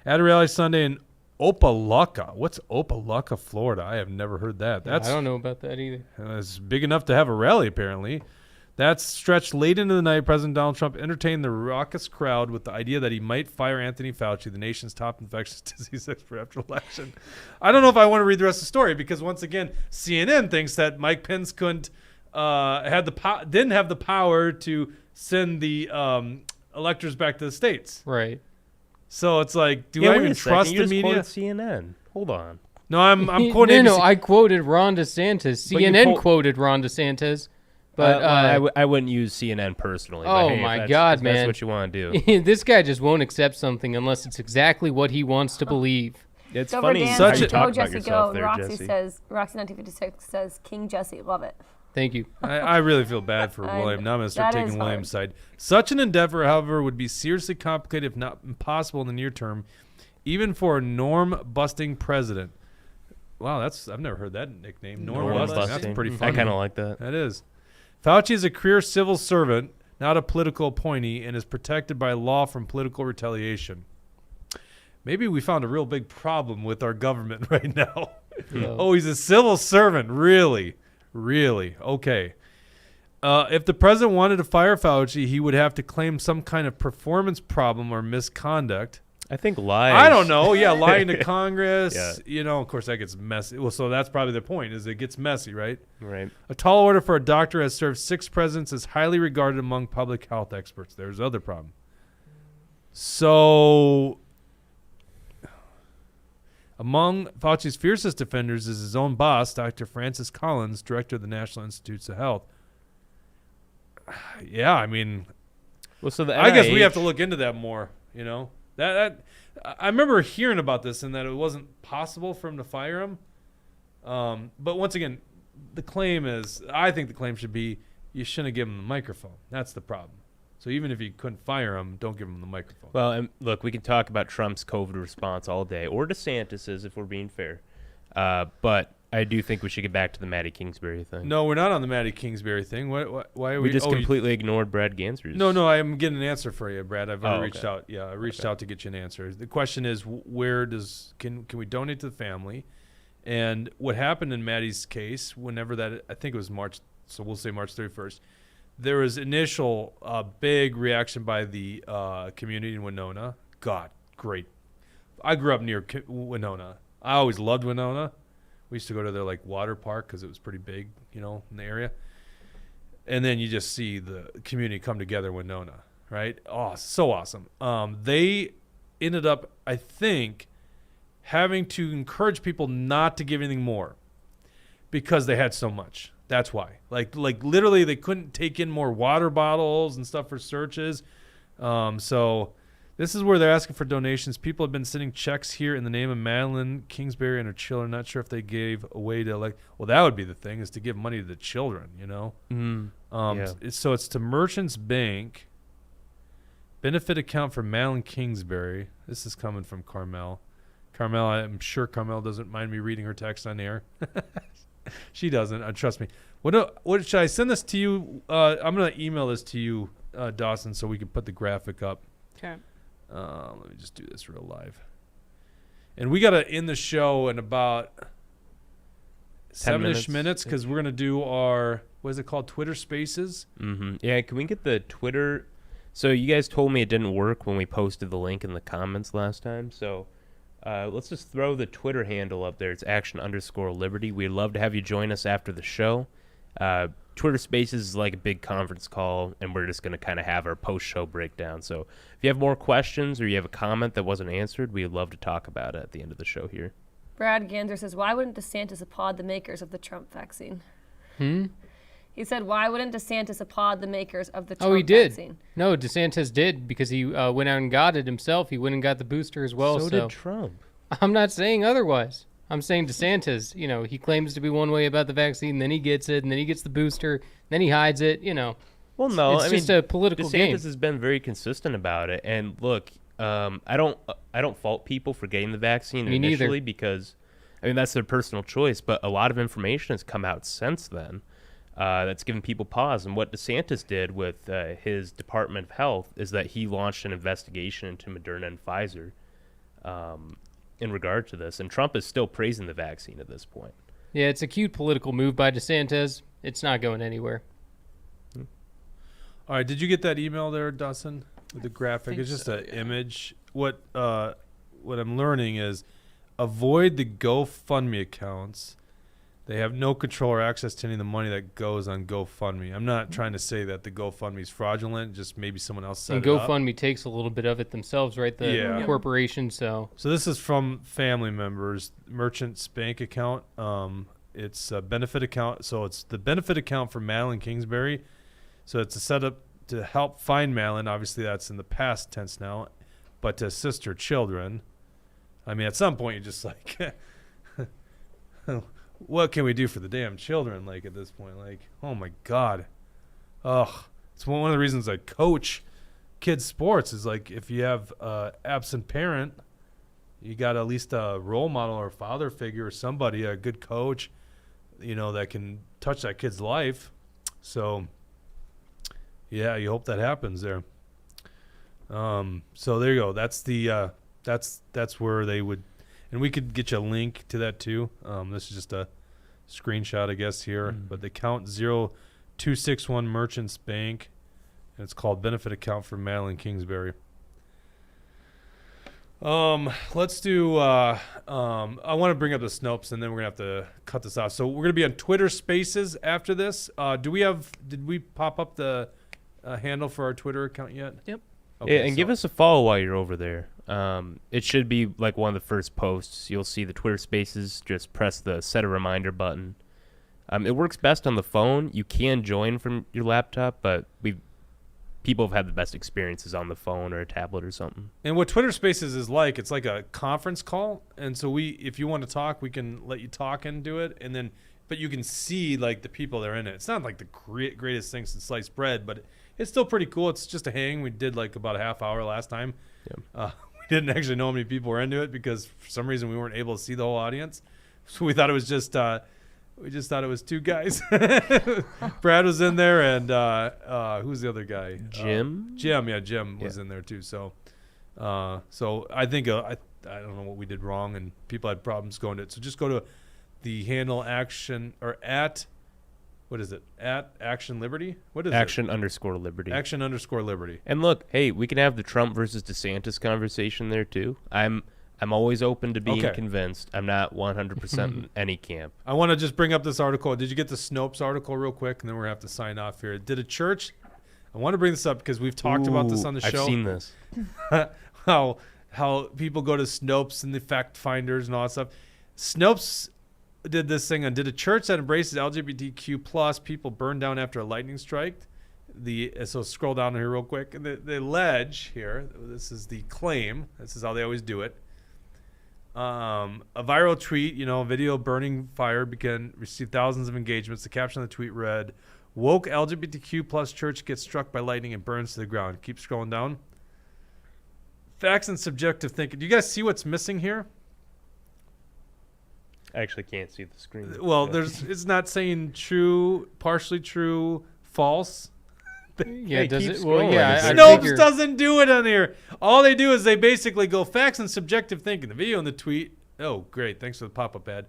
At a rally Sunday in Opelika. What's Opelika, Florida? I have never heard that. I don't know about that either. It's big enough to have a rally, apparently. That stretched late into the night. President Donald Trump entertained the raucous crowd with the idea that he might fire Anthony Fauci, the nation's top infectious disease expert, after election. I don't know if I want to read the rest of the story because, once again, CNN thinks that Mike Pence couldn't didn't have the power to send the electors back to the states. Right. So it's like, do Yeah, I wait even a second. trust You the just media? quoted CNN. Hold on. No, I'm quoting No, ABC. I quoted Ron DeSantis. But you CNN quote- quoted Ron DeSantis. But I wouldn't use CNN personally. Oh but hey, if my that's- God, if man! That's what you want to do. This guy just won't accept something unless it's exactly what he wants to believe. It's Go funny Dan, how you go talk about Jesse, yourself go. there, Roxy Jesse. says, Roxy 1956 says, King Jesse, love it. Thank you. I really feel bad for I- William. Now I'm going to start that taking is William's side. Such an endeavor, however, would be seriously complicated, if not impossible in the near term, even for a norm-busting president. Wow, I've never heard that nickname. Norm-busting. That's pretty funny. I kind of like that. That is. Fauci is a career civil servant, not a political appointee, and is protected by law from political retaliation. Maybe we found a real big problem with our government right now. Oh, he's a civil servant. Really? Really? Okay. If the president wanted to fire Fauci, he would have to claim some kind of performance problem or misconduct. I think lies. I don't know. Yeah, lying to Congress. Yeah. You know, of course, that gets messy. Well, so that's probably the point, is it gets messy, right? Right. A tall order for a doctor has served 6 presidents, is highly regarded among public health experts. There's the other problem. So, among Fauci's fiercest defenders is his own boss, Dr. Francis Collins, director of the National Institutes of Health. Yeah, I mean, Well, so the I guess we NIH have to look into that more. You know, that I remember hearing about this and that it wasn't possible for him to fire him. But once again, I think the claim should be you shouldn't give him the microphone. That's the problem. So even if you couldn't fire him, don't give him the microphone. Well, and look, we can talk about Trump's COVID response all day, or DeSantis's if we're being fair. But I do think we should get back to the Maddi Kingsbury thing. No, we're not on the Maddi Kingsbury thing. Why are we? We just completely ignored Brad Gansner's. No, I'm getting an answer for you, Brad. I've already reached okay. out. Yeah, I reached out to get you an answer. The question is, can we donate to the family? And what happened in Maddie's case, whenever that, I think it was March, so we'll say March 31st, there was initial big reaction by the community in Winona. God, great. I grew up near Winona. I always loved Winona. We used to go to their water park because it was pretty big, in the area. And then you just see the community come together in Winona, right? Oh, so awesome. They ended up, I think, having to encourage people not to give anything more because they had so much. That's why. Like literally they couldn't take in more water bottles and stuff for searches. So this is where they're asking for donations. People have been sending checks here in the name of Madeline Kingsbury and her children. Not sure if they gave away to well, that would be the thing, is to give money to the children, Yeah. So it's to Merchants Bank, benefit account for Madeline Kingsbury. This is coming from Carmel. Carmel, I'm sure Carmel doesn't mind me reading her text on air. She doesn't. Trust me. What should I send this to you? I'm going to email this to you, Dawson, so we can put the graphic up. Okay. Let me just do this real live. And we got to end the show in about 7-ish minutes because we're going to do our, what is it called, Twitter Spaces? Mm-hmm. Yeah, can we get the Twitter? So you guys told me it didn't work when we posted the link in the comments last time, so... let's just throw the Twitter handle up there. It's action_liberty. We'd love to have you join us after the show. Twitter Spaces is like a big conference call, and we're just going to kind of have our post-show breakdown. So if you have more questions or you have a comment that wasn't answered, we'd love to talk about it at the end of the show here. Brad Ganser says, why wouldn't DeSantis applaud the makers of the Trump vaccine? He said, why wouldn't DeSantis applaud the makers of the Trump vaccine? No, DeSantis did because he went out and got it himself. He went and got the booster as well. So did Trump. I'm not saying otherwise. I'm saying DeSantis, he claims to be one way about the vaccine, then he gets it, and then he gets the booster, then he hides it, Well, no, it's just a political DeSantis game. has been very consistent about it. And look, I don't fault people for getting the vaccine initially because, that's their personal choice. But a lot of information has come out since then. That's given people pause. And what DeSantis did with his Department of Health is that he launched an investigation into Moderna and Pfizer in regard to this. And Trump is still praising the vaccine at this point. Yeah, it's a cute political move by DeSantis. It's not going anywhere. All right, did you get that email there, Dawson, with the graphic? It's just an image. What I'm learning is avoid the GoFundMe accounts. They have no control or access to any of the money that goes on GoFundMe. I'm not trying to say that the GoFundMe is fraudulent. Just maybe someone else set And it up. GoFundMe takes a little bit of it themselves, right? The corporation. So this is from family members. Merchants Bank account. It's a benefit account. So it's the benefit account for Madeline Kingsbury. So it's a setup to help find Madeline. Obviously, that's in the past tense now, but to assist her children. At some point, you're just like. What can we do for the damn children? At this point, oh my God. Ugh. It's one of the reasons I coach kids sports is if you have absent parent, you got at least a role model or a father figure or somebody, a good coach, that can touch that kid's life. So yeah, you hope that happens there. So there you go. That's the, that's where they would, and we could get you a link to that too. This is just a screenshot, I guess, here. But the account 0261 Merchants Bank, and it's called Benefit Account for Madeline Kingsbury. Let's do. I want to bring up the Snopes, and then we're gonna have to cut this off. So we're gonna be on Twitter Spaces after this. Did we pop up the handle for our Twitter account yet? Yep. Okay, yeah, and give us a follow while you're over there. It should be one of the first posts. You'll see the Twitter Spaces. Just press the set a reminder button. It works best on the phone. You can join from your laptop, but people have had the best experiences on the phone or a tablet or something. And what Twitter Spaces is like, it's like a conference call. And so if you want to talk, we can let you talk and do it. And then, but you can see like the people that are in it. It's not like the greatest thing since sliced bread, but it's still pretty cool. It's just a hang. We did like about a half hour last time. Yeah. We didn't actually know how many people were into it because for some reason we weren't able to see the whole audience. So we thought it was just, we just thought it was two guys. Brad was in there, and who's the other guy? Jim? Jim, yeah, Jim was in there too. So, so I think I don't know what we did wrong, and people had problems going to it. So just go to the handle action or at, what is it? At Action Liberty? What is Action it? _Liberty. Action _Liberty. And look, hey, we can have the Trump versus DeSantis conversation there too. I'm always open to being convinced. I'm not 100% in any camp. I want to just bring up this article. Did you get the Snopes article real quick? And then we're going to have to sign off here. Did a church... I want to bring this up because we've talked about this on the show. I've seen this. how people go to Snopes and the fact finders and all that stuff. Snopes did this thing on, did a church that embraces LGBTQ plus people burn down after a lightning strike? So scroll down here real quick. And they allege here, this is the claim. This is how they always do it. A viral tweet, video burning fire received thousands of engagements. The caption of the tweet read, "Woke LGBTQ plus church gets struck by lightning and burns to the ground." Keep scrolling down. Facts and subjective thinking. Do you guys see what's missing here? I actually can't see the screen. Well, it's not saying true, partially true, false. Yeah, does it? Well, yeah. Snopes doesn't do it on here. All they do is they basically go facts and subjective thinking. The video and the tweet. Oh, great! Thanks for the pop-up ad.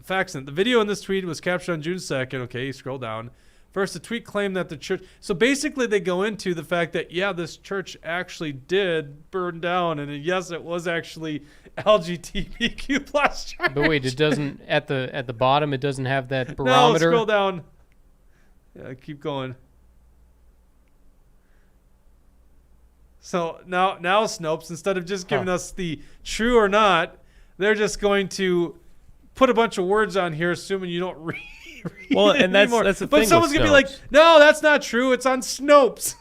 Facts and the video in this tweet was captured on June 2nd. Okay, scroll down. First, the tweet claimed that the church. So basically, they go into the fact that this church actually did burn down, and yes, it was actually LGBTQ plus church. But wait, it doesn't at the bottom. It doesn't have that barometer. No, scroll down. Yeah, keep going. So now Snopes, instead of just giving us the true or not, they're just going to put a bunch of words on here, assuming you don't read. Well, and that's the thing. But someone's gonna be like, "No, that's not true. It's on Snopes."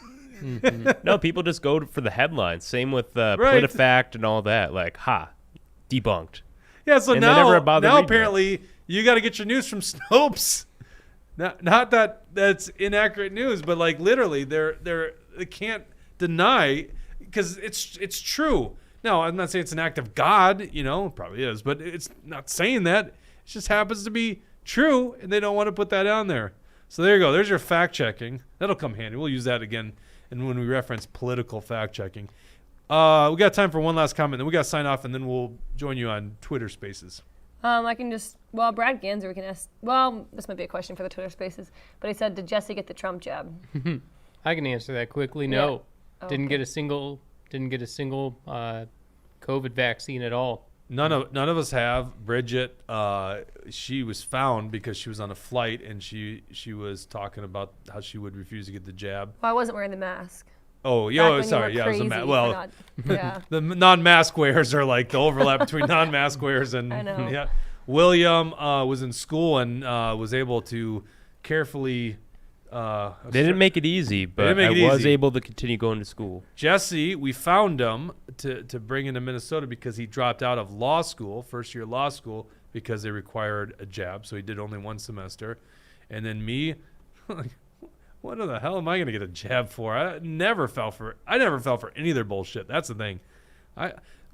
No, people just go for the headlines. Same with PolitiFact and all that. Like, debunked. Yeah. So and now reading apparently you got to get your news from Snopes. Not that that's inaccurate news, but like literally, they can't deny because it's true. No, I'm not saying it's an act of God, it probably is, but it's not saying that. It just happens to be true, and they don't want to put that on there. So there you go. There's your fact checking. That'll come handy. We'll use that again, and when we reference political fact checking. We got time for one last comment, then we got to sign off, and then we'll join you on Twitter Spaces. I can just, Brad Ganser can ask, this might be a question for the Twitter Spaces, but he said, did Jesse get the Trump jab? I can answer that quickly. No. Yeah. Oh, didn't get a single COVID vaccine at all. None of us have. Bridget, she was found because she was on a flight and she was talking about how she would refuse to get the jab. Well, I wasn't wearing the mask. Oh, sorry. Yeah, it was a mask. Well, yeah. The non-mask wearers are like the overlap between non-mask wearers and I know. Yeah. William was in school and was able to carefully. They didn't make it easy, but I was able to continue going to school. Jesse, we found him to bring into Minnesota because he dropped out of law school, first-year law school, because they required a jab, so he did only one semester. And then me, what the hell am I going to get a jab for? I never fell for any of their bullshit. That's the thing.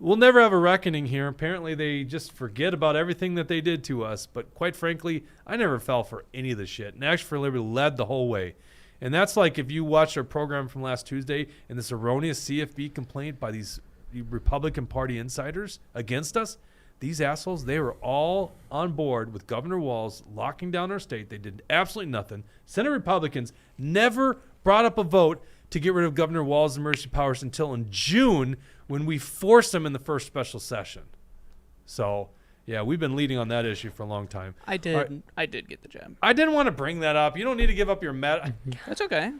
We'll never have a reckoning here. Apparently, they just forget about everything that they did to us. But quite frankly, I never fell for any of the shit. And Action for Liberty led the whole way. And that's like if you watched our program from last Tuesday and this erroneous CFB complaint by these Republican Party insiders against us, these assholes, they were all on board with Governor Walz locking down our state. They did absolutely nothing. Senate Republicans never brought up a vote to get rid of Governor Walz's emergency powers until in June when we forced them in the first special session. So, yeah, we've been leading on that issue for a long time. I did get the jab. I didn't want to bring that up. You don't need to give up your That's okay.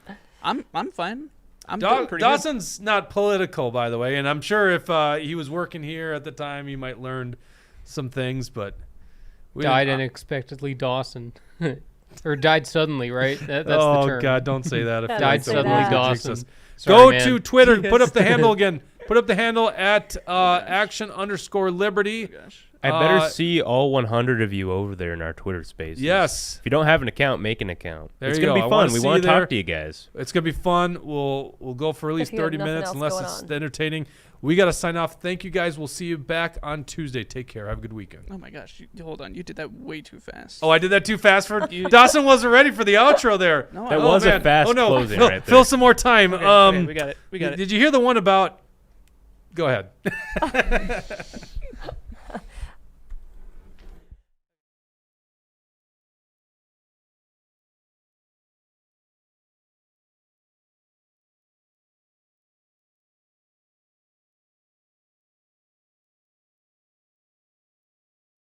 I'm fine. I'm doing pretty Dawson's good. Not political, by the way, and I'm sure if he was working here at the time, he might learn some things, but died unexpectedly, Dawson. Or died suddenly, right? That's the Oh term. God, don't say that. Yeah, Died say suddenly, that. Dawson. Go Sorry, man. to Twitter. Put up the handle again. Put up the handle at action_liberty. I better see all 100 of you over there in our Twitter spaces. Yes. If you don't have an account, make an account. There It's you gonna go. be I wanna fun. We see want you to there. talk to you guys. It's gonna be fun. We'll go for at least If you have 30 nothing minutes else unless going it's on. entertaining. We gotta sign off. Thank you guys. We'll see you back on Tuesday. Take care. Have a good weekend. Oh my gosh! Hold on, you did that way too fast. Oh, I did that too fast for Dawson. Wasn't ready for the outro there. No, That I- was a man. fast Oh no, closing Phil, right there. Phil, some more time. Okay, we got it. We got it. Did you hear the one about? Go ahead.